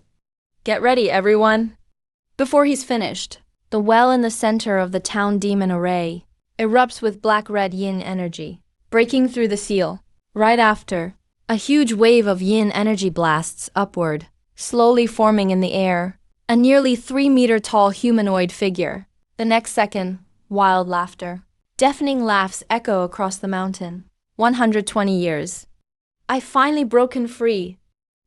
Get ready, everyone." Before he's finished, the well in the center of the town demon array erupts with black-red yin energy, breaking through the seal. Right after, a huge wave of yin energy blasts upward, slowly forming in the air, a nearly 3-meter-tall humanoid figure. The next second, wild laughter. Deafening laughs echo across the mountain. 120 years. "I've finally broken free."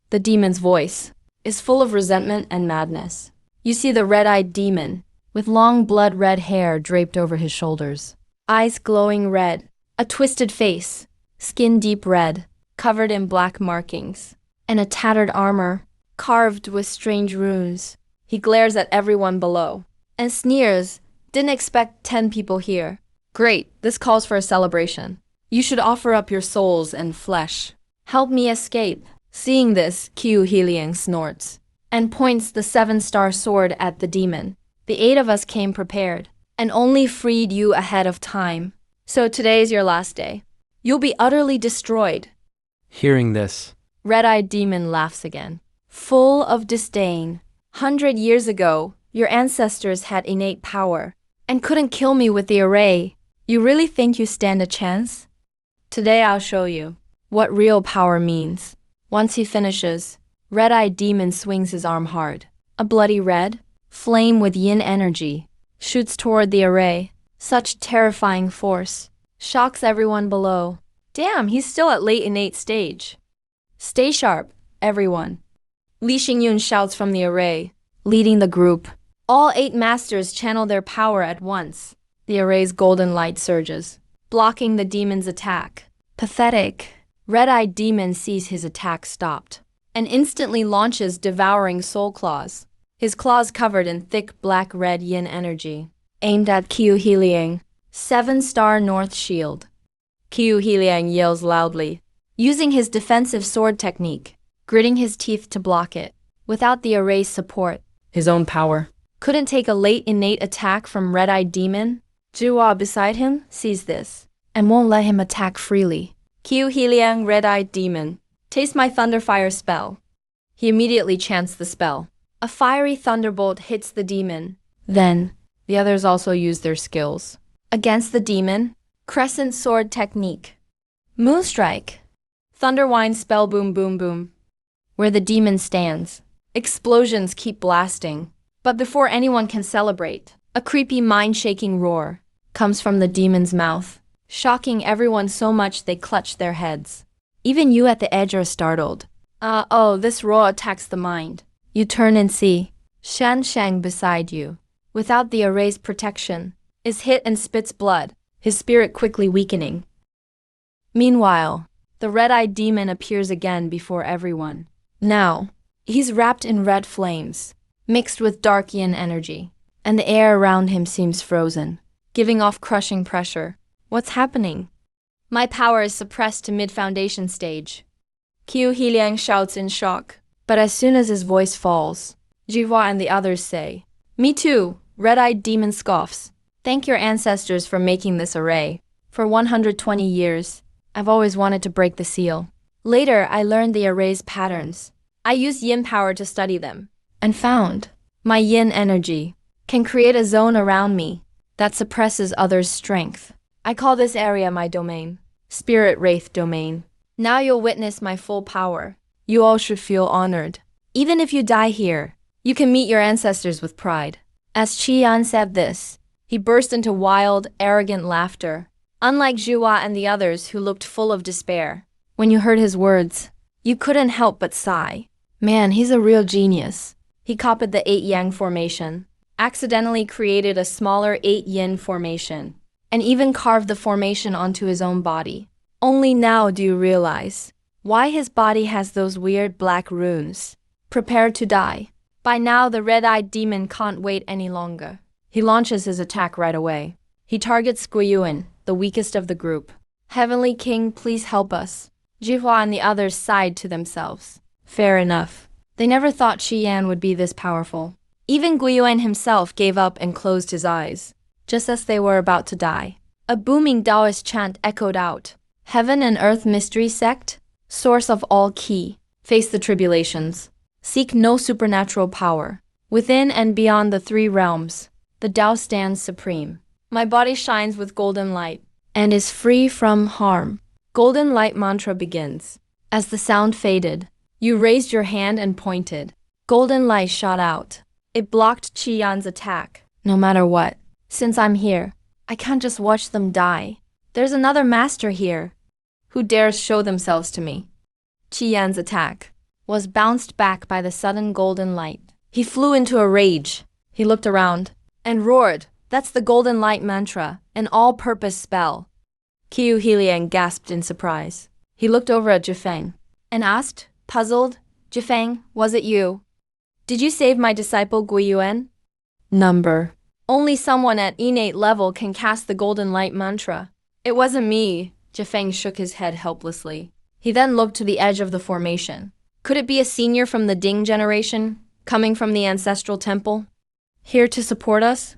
The demon's voice is full of resentment and madness. You see the red-eyed demon, with long blood-red hair draped over his shoulders. Eyes glowing red, a twisted face, skin deep red, covered in black markings, and a tattered armor, carved with strange runes. He glares at everyone below, and sneers, "Didn't expect 10 people here. Great, this calls for a celebration. You should offer up your souls and flesh. Help me escape." Seeing this, Qiu Heliang snorts, and points the 7-star sword at the demon. "The 8 of us came prepared, and only freed you ahead of time. So today is your last day. You'll be utterly destroyed." hearing this, Red-eyed demon laughs again, full of disdain. "100 years ago, your ancestors had innate power, and couldn't kill me with the array. You really think you stand a chance? Today I'll show you what real power means." Once he finishes, Red-eyed demon swings his arm hard. A bloody red flame with yin energy shoots toward the array. Such terrifying force shocks everyone below. Damn, he's still at late innate stage. "Stay sharp, everyone." Li Xingyun shouts from the array, leading the group. All 8 masters channel their power at once. The array's golden light surges, blocking the demon's attack. Pathetic. Red-eyed demon sees his attack stopped and instantly launches devouring soul claws. His claws covered in thick black-red yin energy, aimed at Qiu Heliang. 7-star North Shield. Qiu Heliang yells loudly, using his defensive sword technique, gritting his teeth to block it. Without the array's support, his own power couldn't take a late innate attack from Red-eyed demon. Zhuwa beside him sees this and won't let him attack freely. Qiu Heliang, Red-eyed demon, Taste my thunderfire spell. He immediately chants the spell. A fiery thunderbolt hits the demon. Then, the others also use their skills. Against the demon, crescent sword technique. Moonstrike. Thunderwine spell boom boom boom. Where the demon stands, explosions keep blasting. But before anyone can celebrate, a creepy mind-shaking roar comes from the demon's mouth, shocking everyone so much they clutch their heads. Even you at the edge are startled. This roar attacks the mind. You turn and see Shan Shang beside you, without the array's protection, is hit and spits blood, his spirit quickly weakening. Meanwhile, the red-eyed demon appears again before everyone. Now, he's wrapped in red flames, mixed with dark yin energy, and the air around him seems frozen, giving off crushing pressure. What's happening? My power is suppressed to mid-foundation stage. Qiu Hiliang shouts in shock, but as soon as his voice falls, Jihua and the others say, "Me too," red-eyed demon scoffs. "Thank your ancestors for making this array. For 120 years, I've always wanted to break the seal. Later, I learned the array's patterns. I used yin power to study them, and found my yin energy can create a zone around me that suppresses others' strength. I call this area my domain, Spirit Wraith Domain. Now you'll witness my full power. You all should feel honored. Even if you die here, you can meet your ancestors with pride." As Qian said this, he burst into wild, arrogant laughter, unlike Zhuwa and the others who looked full of despair. When you heard his words, you couldn't help but sigh. Man, he's a real genius. He copied the 8 Yang formation, accidentally created a smaller 8 Yin formation, and even carved the formation onto his own body. Only now do you realize why his body has those weird black runes. Prepare to die. By now, the red-eyed demon can't wait any longer. He launches his attack right away. He targets Guiyuan, the weakest of the group. "Heavenly King, please help us." Jihua and the others sighed to themselves. Fair enough. They never thought Qian would be this powerful. Even Guiyuan himself gave up and closed his eyes, just as they were about to die. A booming Daoist chant echoed out. "Heaven and Earth Mystery Sect, source of all Qi, face the tribulations. Seek no supernatural power. Within and beyond the 3 realms, the Tao stands supreme. My body shines with golden light and is free from harm." Golden light mantra begins. As the sound faded, you raised your hand and pointed. Golden light shot out. It blocked Qian's attack. No matter what, since I'm here, I can't just watch them die. There's another master here. Who dares show themselves to me? Qian's attack was bounced back by the sudden golden light. He flew into a rage. He looked around and roared, "That's the golden light mantra, an all-purpose spell." Qiu Hiliang gasped in surprise. He looked over at Jifeng and asked, puzzled, "Jifeng, was it you? Did you save my disciple Guiyuan?" "Number. Only someone at innate level can cast the golden light mantra." "It wasn't me." Jifeng shook his head helplessly. He then looked to the edge of the formation. Could it be a senior from the Ding generation, coming from the ancestral temple? Here to support us?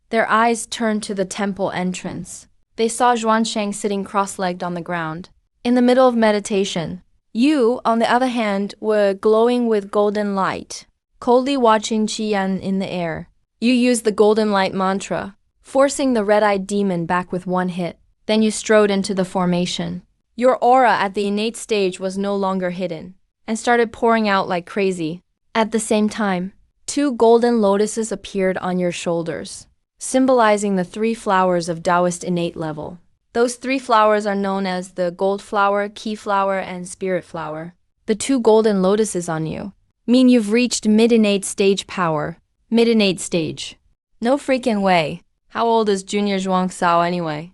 Their eyes turned to the temple entrance. They saw Zhuansheng sitting cross-legged on the ground, in the middle of meditation. You, on the other hand, were glowing with golden light, coldly watching Qian in the air. You used the golden light mantra, forcing the red-eyed demon back with one hit. Then you strode into the formation. Your aura at the innate stage was no longer hidden, and started pouring out like crazy. At the same time, 2 golden lotuses appeared on your shoulders, symbolizing the 3 flowers of Daoist innate level. Those 3 flowers are known as the gold flower, key flower, and spirit flower. The 2 golden lotuses on you mean you've reached mid-innate stage power. Mid-innate stage. No freaking way. How old is Junior Zhuangxiao anyway?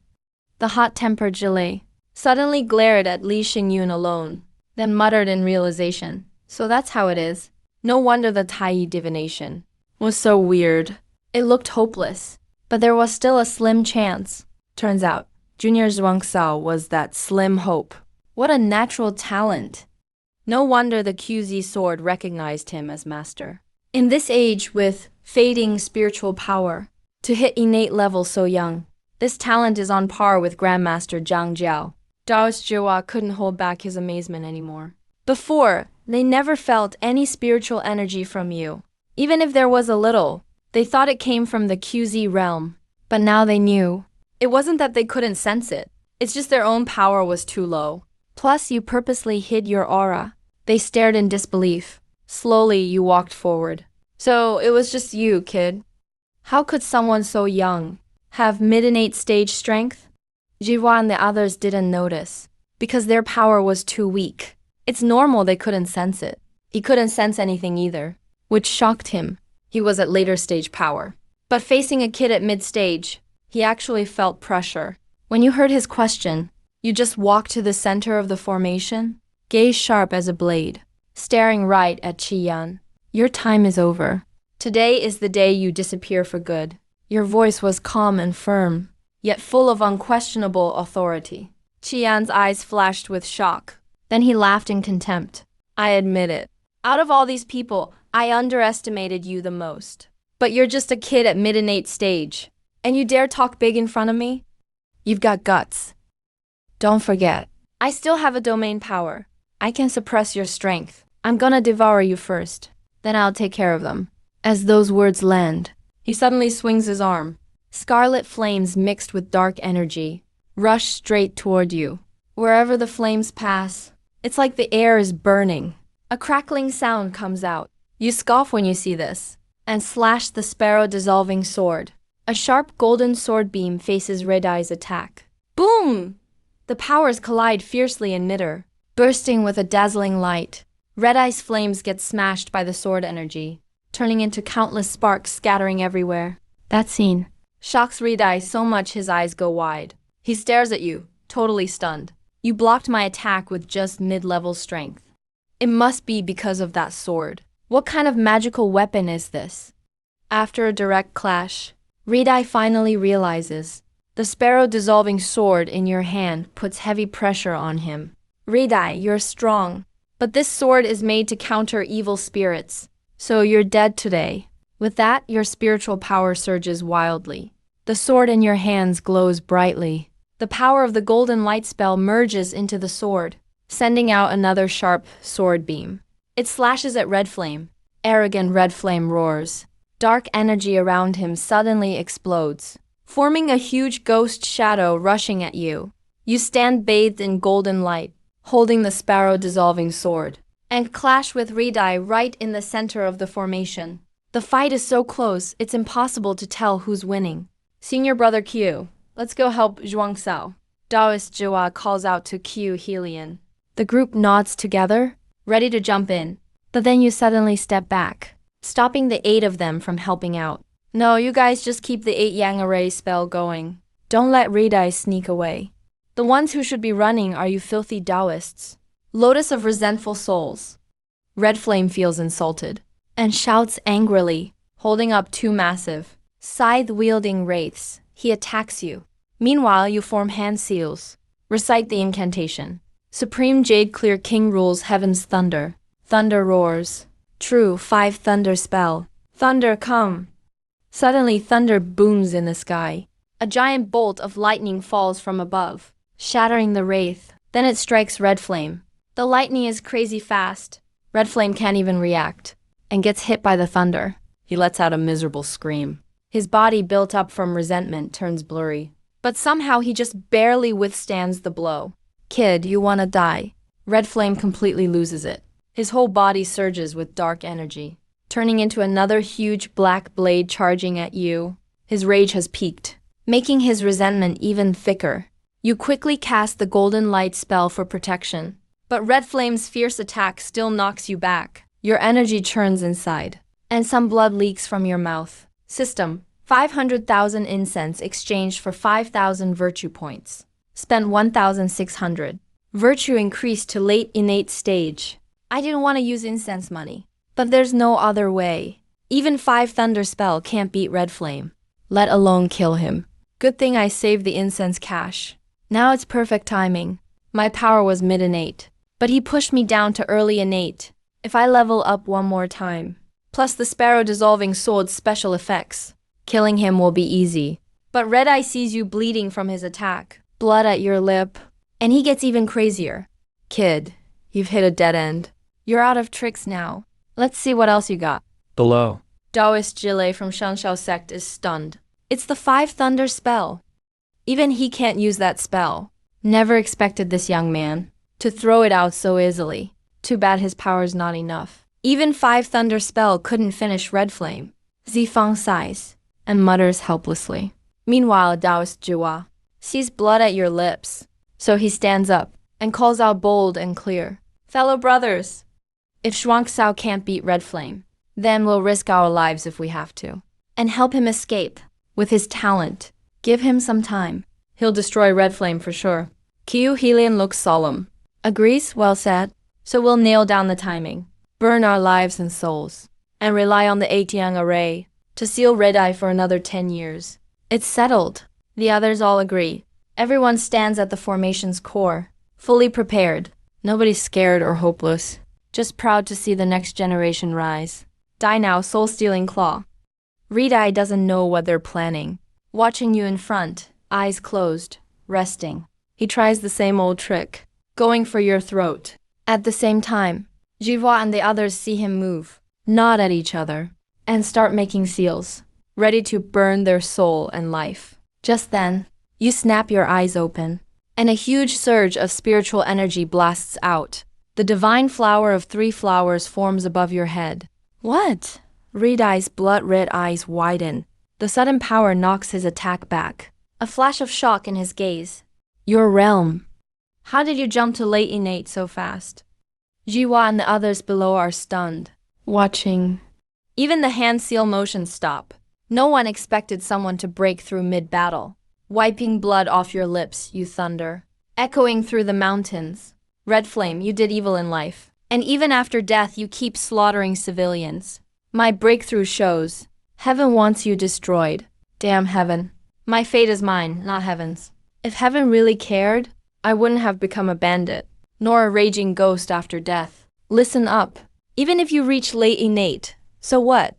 The hot-tempered Zhilei suddenly glared at Li Xingyun alone, then muttered in realization. So that's how it is. No wonder the Taiyi divination was so weird. It looked hopeless, but there was still a slim chance. Turns out, Junior Zhuangxiao was that slim hope. What a natural talent. No wonder the QZ sword recognized him as master. In this age with fading spiritual power, to hit innate level so young, this talent is on par with Grandmaster Zhang Jiao. Daoist Zhiwa couldn't hold back his amazement anymore. Before, they never felt any spiritual energy from you. Even if there was a little, they thought it came from the QZ realm. But now they knew. It wasn't that they couldn't sense it. It's just their own power was too low. Plus, you purposely hid your aura. They stared in disbelief. Slowly, you walked forward. So, it was just you, kid. How could someone so young have mid-innate stage strength? Jiwa and the others didn't notice, because their power was too weak. It's normal they couldn't sense it. He couldn't sense anything either, which shocked him. He was at later stage power. But facing a kid at mid-stage, he actually felt pressure. When you heard his question, you just walked to the center of the formation, gaze sharp as a blade, staring right at Qiyan. Your time is over. Today is the day you disappear for good. Your voice was calm and firm, yet full of unquestionable authority. Qian's eyes flashed with shock. Then he laughed in contempt. I admit it. Out of all these people, I underestimated you the most. But you're just a kid at mid-innate stage. And you dare talk big in front of me? You've got guts. Don't forget, I still have a domain power. I can suppress your strength. I'm gonna devour you first. Then I'll take care of them. As those words land, he suddenly swings his arm. Scarlet flames mixed with dark energy rush straight toward you. Wherever the flames pass, it's like the air is burning. A crackling sound comes out. You scoff when you see this, and slash the sparrow dissolving sword. A sharp golden sword beam faces Red Eye's attack. Boom! The powers collide fiercely in midair, bursting with a dazzling light. Red Eye's flames get smashed by the sword energy, turning into countless sparks scattering everywhere. That scene shocks Red Eye so much his eyes go wide. He stares at you, totally stunned. You blocked my attack with just mid-level strength. It must be because of that sword. What kind of magical weapon is this? After a direct clash, Red Eye finally realizes the sparrow dissolving sword in your hand puts heavy pressure on him. Red Eye, you're strong, but this sword is made to counter evil spirits, so you're dead today. With that, your spiritual power surges wildly. The sword in your hands glows brightly. The power of the golden light spell merges into the sword, sending out another sharp sword beam. It slashes at Red Flame. Arrogant Red Flame roars. Dark energy around him suddenly explodes, forming a huge ghost shadow rushing at you. You stand bathed in golden light, holding the sparrow dissolving sword, and clash with Red Eye right in the center of the formation. The fight is so close, it's impossible to tell who's winning. Senior brother Q, let's go help Zhuang Sao. Daoist Jiwa calls out to Q Helion. The group nods together, ready to jump in. But then you suddenly step back, stopping the 8 of them from helping out. No, you guys just keep the 8 Yang Array spell going. Don't let Red Eye sneak away. The ones who should be running are you filthy Daoists. Lotus of resentful souls. Red Flame feels insulted and shouts angrily, holding up 2 massive, scythe-wielding wraiths. He attacks you. Meanwhile, you form hand seals. Recite the incantation. Supreme Jade Clear King rules heaven's thunder. Thunder roars. True 5 thunder spell. Thunder come. Suddenly thunder booms in the sky. A giant bolt of lightning falls from above, shattering the wraith. Then it strikes Red Flame. The lightning is crazy fast. Red Flame can't even react, and gets hit by the thunder. He lets out a miserable scream. His body built up from resentment turns blurry. But somehow he just barely withstands the blow. Kid, you wanna die. Red Flame completely loses it. His whole body surges with dark energy, turning into another huge black blade charging at you. His rage has peaked, making his resentment even thicker. You quickly cast the golden light spell for protection, but Red Flame's fierce attack still knocks you back. Your energy churns inside, and some blood leaks from your mouth. System: 500,000 incense exchanged for 5,000 virtue points. Spent 1,600. Virtue increased to late innate stage. I didn't want to use incense money, but there's no other way. Even 5 thunder spell can't beat Red Flame, let alone kill him. Good thing I saved the incense cash. Now it's perfect timing. My power was mid-innate, but he pushed me down to early innate. If I level up one more time, plus the sparrow dissolving sword's special effects, killing him will be easy. But Red Eye sees you bleeding from his attack, blood at your lip, and he gets even crazier. Kid, You've hit a dead end. You're out of tricks now. Let's see what else you got. Below. Daoist Jile from Shanshao sect is stunned. It's the Five Thunder spell. Even he can't use that spell. Never expected this young man to throw it out so easily. Too bad his power's not enough. Even Five Thunder spell couldn't finish Red Flame. Zifang sighs and mutters helplessly. Meanwhile, Daoist Jua sees blood at your lips. So he stands up and calls out bold and clear. Fellow brothers, if Shuangxiao can't beat Red Flame, then we'll risk our lives if we have to. And help him escape with his talent. Give him some time. He'll destroy Red Flame for sure. Qiu Helian looks solemn. Agrees? Well said. So we'll nail down the timing, burn our lives and souls, and rely on the Eityang array to seal Red Eye for another 10 years. It's settled. The others all agree. Everyone stands at the formation's core, fully prepared. Nobody's scared or hopeless, just proud to see the next generation rise. Die now, soul-stealing claw. Red Eye doesn't know what they're planning. Watching you in front, eyes closed, resting. He tries the same old trick, going for your throat. At the same time, Jiva and the others see him move, nod at each other, and start making seals, ready to burn their soul and life. Just then, you snap your eyes open, and a huge surge of spiritual energy blasts out. The divine flower of 3 flowers forms above your head. What? Red Eye's blood-red eyes widen. The sudden power knocks his attack back. A flash of shock in his gaze. Your realm. How did you jump to late innate so fast? Jiwa and the others below are stunned, watching. Even the hand seal motions stop. No one expected someone to break through mid-battle. Wiping blood off your lips, you thunder. Echoing through the mountains. Red Flame, you did evil in life. And even after death, you keep slaughtering civilians. My breakthrough shows. Heaven wants you destroyed. Damn heaven. My fate is mine, not heaven's. If heaven really cared, I wouldn't have become a bandit, nor a raging ghost after death. Listen up. Even if you reach late innate, so what?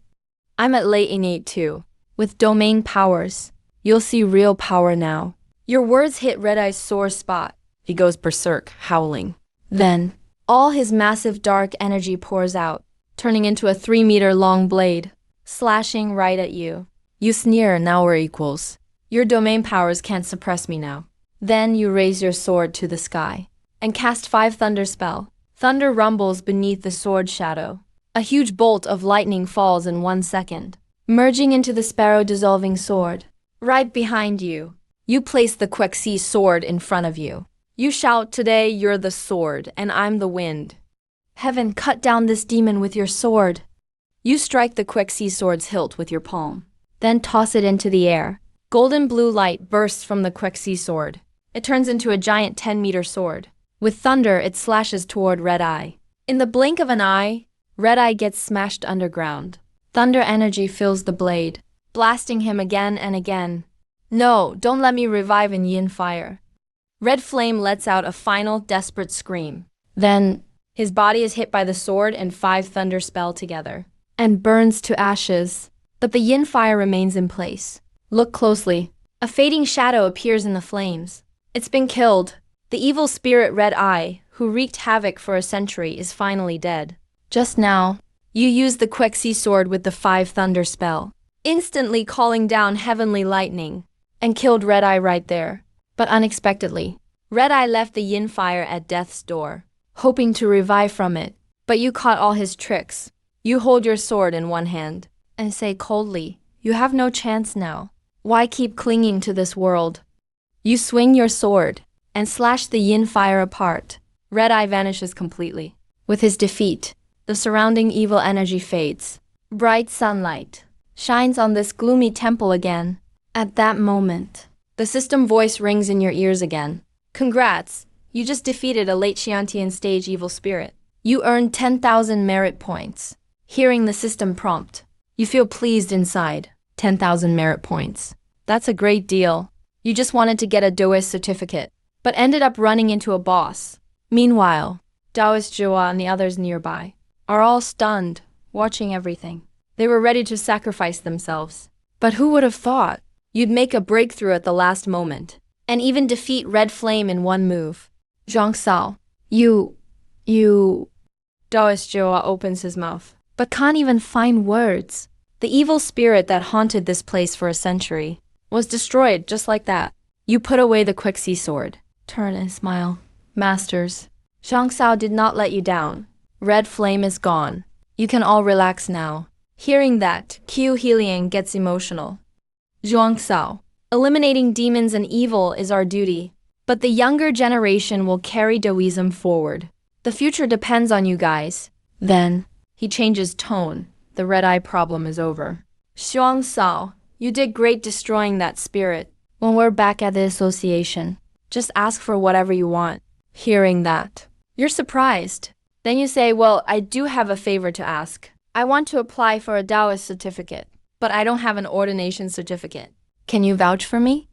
I'm at late innate too. With domain powers. You'll see real power now. Your words hit Red Eye's sore spot. He goes berserk, howling. Then, all his massive dark energy pours out, turning into a 3-meter-long blade, slashing right at you. You sneer, now we're equals. Your domain powers can't suppress me now. Then you raise your sword to the sky and cast 5 thunder spell. Thunder rumbles beneath the sword shadow. A huge bolt of lightning falls in 1 second, merging into the sparrow-dissolving sword. Right behind you, you place the Quexi sword in front of you. You shout, today you're the sword, and I'm the wind. Heaven, cut down this demon with your sword. You strike the Quexi sword's hilt with your palm, then toss it into the air. Golden blue light bursts from the Quexi sword. It turns into a giant 10-meter sword. With thunder, it slashes toward Red Eye. In the blink of an eye, Red Eye gets smashed underground. Thunder energy fills the blade, blasting him again and again. No, don't let me revive in yin fire. Red Flame lets out a final, desperate scream. Then, his body is hit by the sword and 5 thunder spell together, and burns to ashes. But the yin fire remains in place. Look closely. A fading shadow appears in the flames. It's been killed. The evil spirit Red Eye, who wreaked havoc for a century, is finally dead. Just now, you used the Quexi sword with the 5 thunder spell, instantly calling down heavenly lightning, and killed Red Eye right there. But unexpectedly, Red Eye left the yin fire at death's door, hoping to revive from it. But you caught all his tricks. You hold your sword in one hand, and say coldly, you have no chance now. Why keep clinging to this world? You swing your sword, and slash the yin fire apart. Red Eye vanishes completely. With his defeat, the surrounding evil energy fades. Bright sunlight shines on this gloomy temple again. At that moment, the system voice rings in your ears again. Congrats, you just defeated a late Xiantian stage evil spirit. You earned 10,000 merit points. Hearing the system prompt, you feel pleased inside. 10,000 merit points. That's a great deal. You just wanted to get a Daoist certificate, but ended up running into a boss. Meanwhile, Daoist Jua and the others nearby are all stunned, watching everything. They were ready to sacrifice themselves. But who would have thought you'd make a breakthrough at the last moment, and even defeat Red Flame in one move? Zhang Sao, you You. Daoist Joa opens his mouth, but can't even find words. The evil spirit that haunted this place for a century was destroyed just like that. You put away the Quixie sword. Turn and smile. Masters, Zhang Sao did not let you down. Red flame is gone. You can all relax now. Hearing that, Qiu Heliang gets emotional. Zhuang Sao, eliminating demons and evil is our duty, but the younger generation will carry Daoism forward. The future depends on you guys. Then, he changes tone. The red-eye problem is over. Zhuang Sao, you did great destroying that spirit. When we're back at the association, just ask for whatever you want. Hearing that, you're surprised. Then you say, well, I do have a favor to ask. I want to apply for a Daoist certificate, but I don't have an ordination certificate. Can you vouch for me?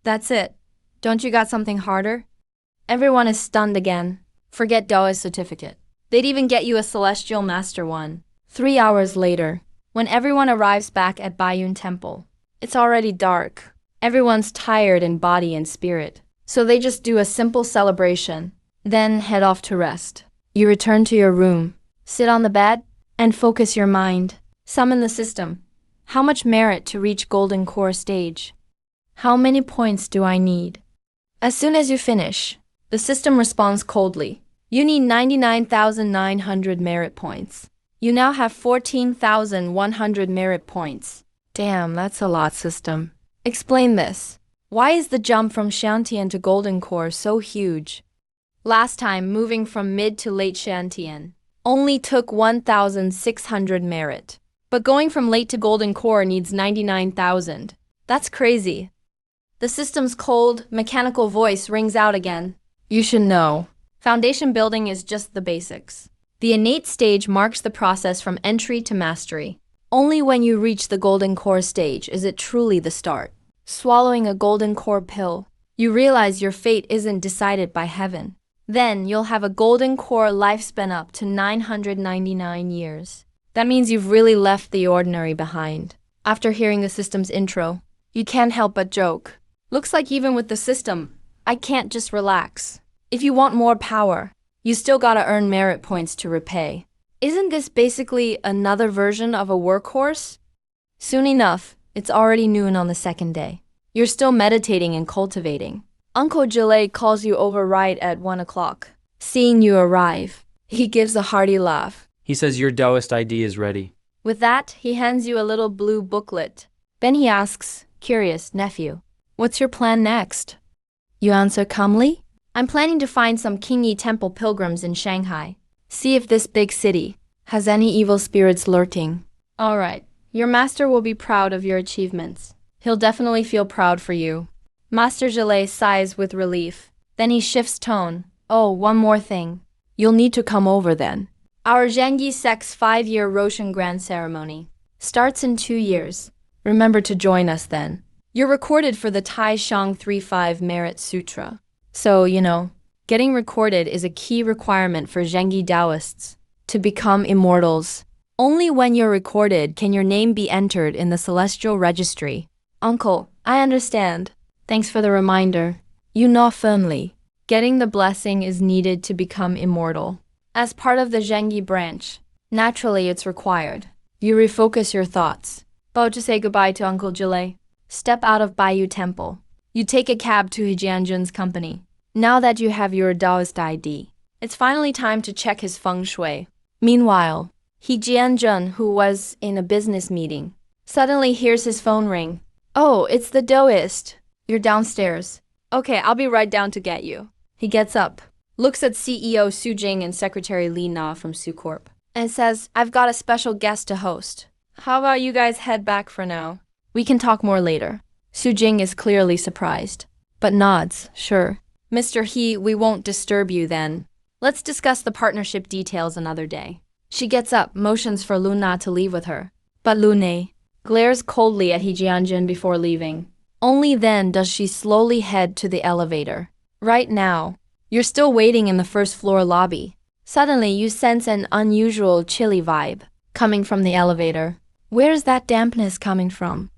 That's it. Don't you got something harder? Everyone is stunned again. Forget Daoist certificate. They'd even get you a Celestial Master one. 3 hours later, when everyone arrives back at Baiyun Temple, it's already dark. Everyone's tired in body and spirit, so they just do a simple celebration, then head off to rest. You return to your room, sit on the bed, and focus your mind. Summon the system. How much merit to reach Golden Core stage? How many points do I need? As soon as you finish, the system responds coldly. You need 99,900 merit points. You now have 14,100 merit points. Damn, that's a lot, system. Explain this. Why is the jump from Shantian to Golden Core so huge? Last time, moving from mid to late Shantian only took 1,600 merit. But going from late to Golden Core needs 99,000. That's crazy. The system's cold, mechanical voice rings out again. You should know. Foundation building is just the basics. The innate stage marks the process from entry to mastery. Only when you reach the Golden Core stage is it truly the start. Swallowing a Golden Core pill, you realize your fate isn't decided by heaven. Then you'll have a Golden Core lifespan up to 999 years. That means you've really left the ordinary behind. After hearing the system's intro, you can't help but joke. Looks like even with the system, I can't just relax. If you want more power, you still gotta earn merit points to repay. Isn't this basically another version of a workhorse? Soon enough, it's already noon on the second day. You're still meditating and cultivating. Uncle Gillet calls you over right at 1 o'clock. Seeing you arrive, he gives a hearty laugh. He says your Daoist ID is ready. With that, he hands you a little blue booklet. Then he asks, curious, nephew, what's your plan next? You answer calmly, I'm planning to find some Qingyi Temple pilgrims in Shanghai. See if this big city has any evil spirits lurking. All right, your master will be proud of your achievements. He'll definitely feel proud for you. Master Gillet sighs with relief. Then he shifts tone. Oh, one more thing. You'll need to come over then. Our Zhengyi sect's 5-year Roshan Grand Ceremony starts in 2 years. Remember to join us then. You're recorded for the Tai Shang 3-5 Merit Sutra. So, getting recorded is a key requirement for Zhengyi Daoists to become immortals. Only when you're recorded can your name be entered in the Celestial Registry. Uncle, I understand. Thanks for the reminder. You know firmly. Getting the blessing is needed to become immortal. As part of the Zhengyi branch, naturally it's required. You refocus your thoughts. Bow to say goodbye to Uncle Gillet. Step out of Baiyun Temple. You take a cab to Jianjun's company. Now that you have your Daoist ID, it's finally time to check his feng shui. Meanwhile, Jianjun, who was in a business meeting, suddenly hears his phone ring. Oh, it's the Daoist. You're downstairs. Okay, I'll be right down to get you. He gets up, looks at CEO Su Jing and Secretary Li Na from Sucorp, and says, I've got a special guest to host. How about you guys head back for now? We can talk more later. Su Jing is clearly surprised, but nods, sure. Mr. He, we won't disturb you then. Let's discuss the partnership details another day. She gets up, motions for Lu Na to leave with her. But Lu Na glares coldly at Jianjun before leaving. Only then does she slowly head to the elevator. Right now, you're still waiting in the first floor lobby. Suddenly, you sense an unusual chilly vibe coming from the elevator. Where's that dampness coming from?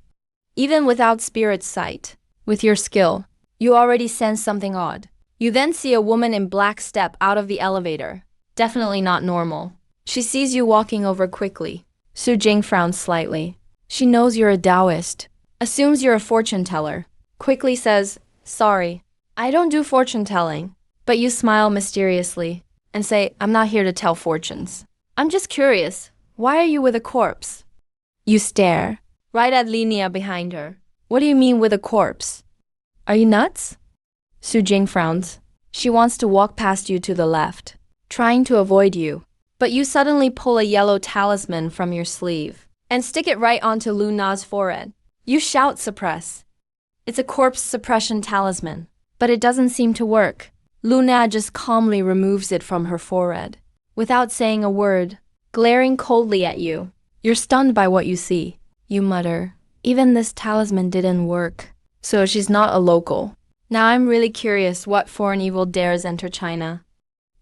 Even without spirit sight, with your skill, you already sense something odd. You then see a woman in black step out of the elevator. Definitely not normal. She sees you walking over quickly. Su Jing frowns slightly. She knows you're a Daoist. Assumes you're a fortune teller. Quickly says, sorry, I don't do fortune telling. But you smile mysteriously and say, I'm not here to tell fortunes. I'm just curious. Why are you with a corpse? You stare, right at Linnea behind her. What do you mean with a corpse? Are you nuts? Su Jing frowns. She wants to walk past you to the left, trying to avoid you. But you suddenly pull a yellow talisman from your sleeve and stick it right onto Luna's forehead. You shout suppress. It's a corpse suppression talisman, but it doesn't seem to work. Luna just calmly removes it from her forehead, without saying a word, glaring coldly at you. You're stunned by what you see. You mutter, even this talisman didn't work. So she's not a local. Now I'm really curious what foreign evil dares enter China.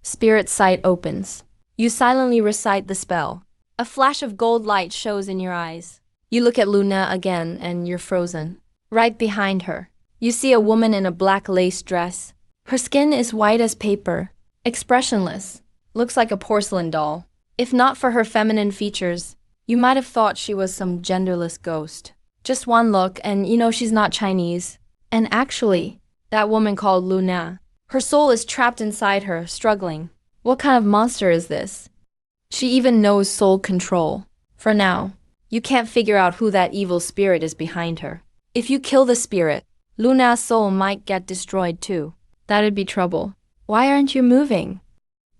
Spirit sight opens. You silently recite the spell. A flash of gold light shows in your eyes. You look at Luna again and you're frozen. Right behind her, you see a woman in a black lace dress. Her skin is white as paper, expressionless, looks like a porcelain doll. If not for her feminine features, you might have thought she was some genderless ghost. Just one look and you know she's not Chinese. And actually, that woman called Luna, her soul is trapped inside her, struggling. What kind of monster is this? She even knows soul control. For now, you can't figure out who that evil spirit is behind her. If you kill the spirit, Luna's soul might get destroyed too. That'd be trouble. Why aren't you moving?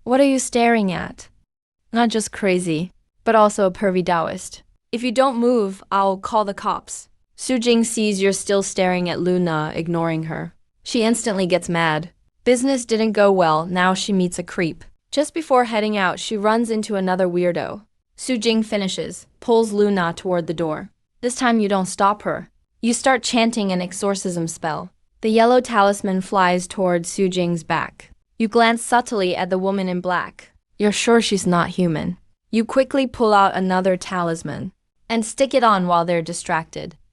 What are you staring at? Not just crazy, but also a pervy Daoist. If you don't move, I'll call the cops. Su Jing sees you're still staring at Luna, ignoring her. She instantly gets mad. Business didn't go well, now she meets a creep. Just before heading out, she runs into another weirdo. Su Jing finishes, pulls Luna toward the door. This time you don't stop her. You start chanting an exorcism spell. The yellow talisman flies toward Su Jing's back. You glance subtly at the woman in black. You're sure she's not human. You quickly pull out another talisman and stick it on while they're distracted.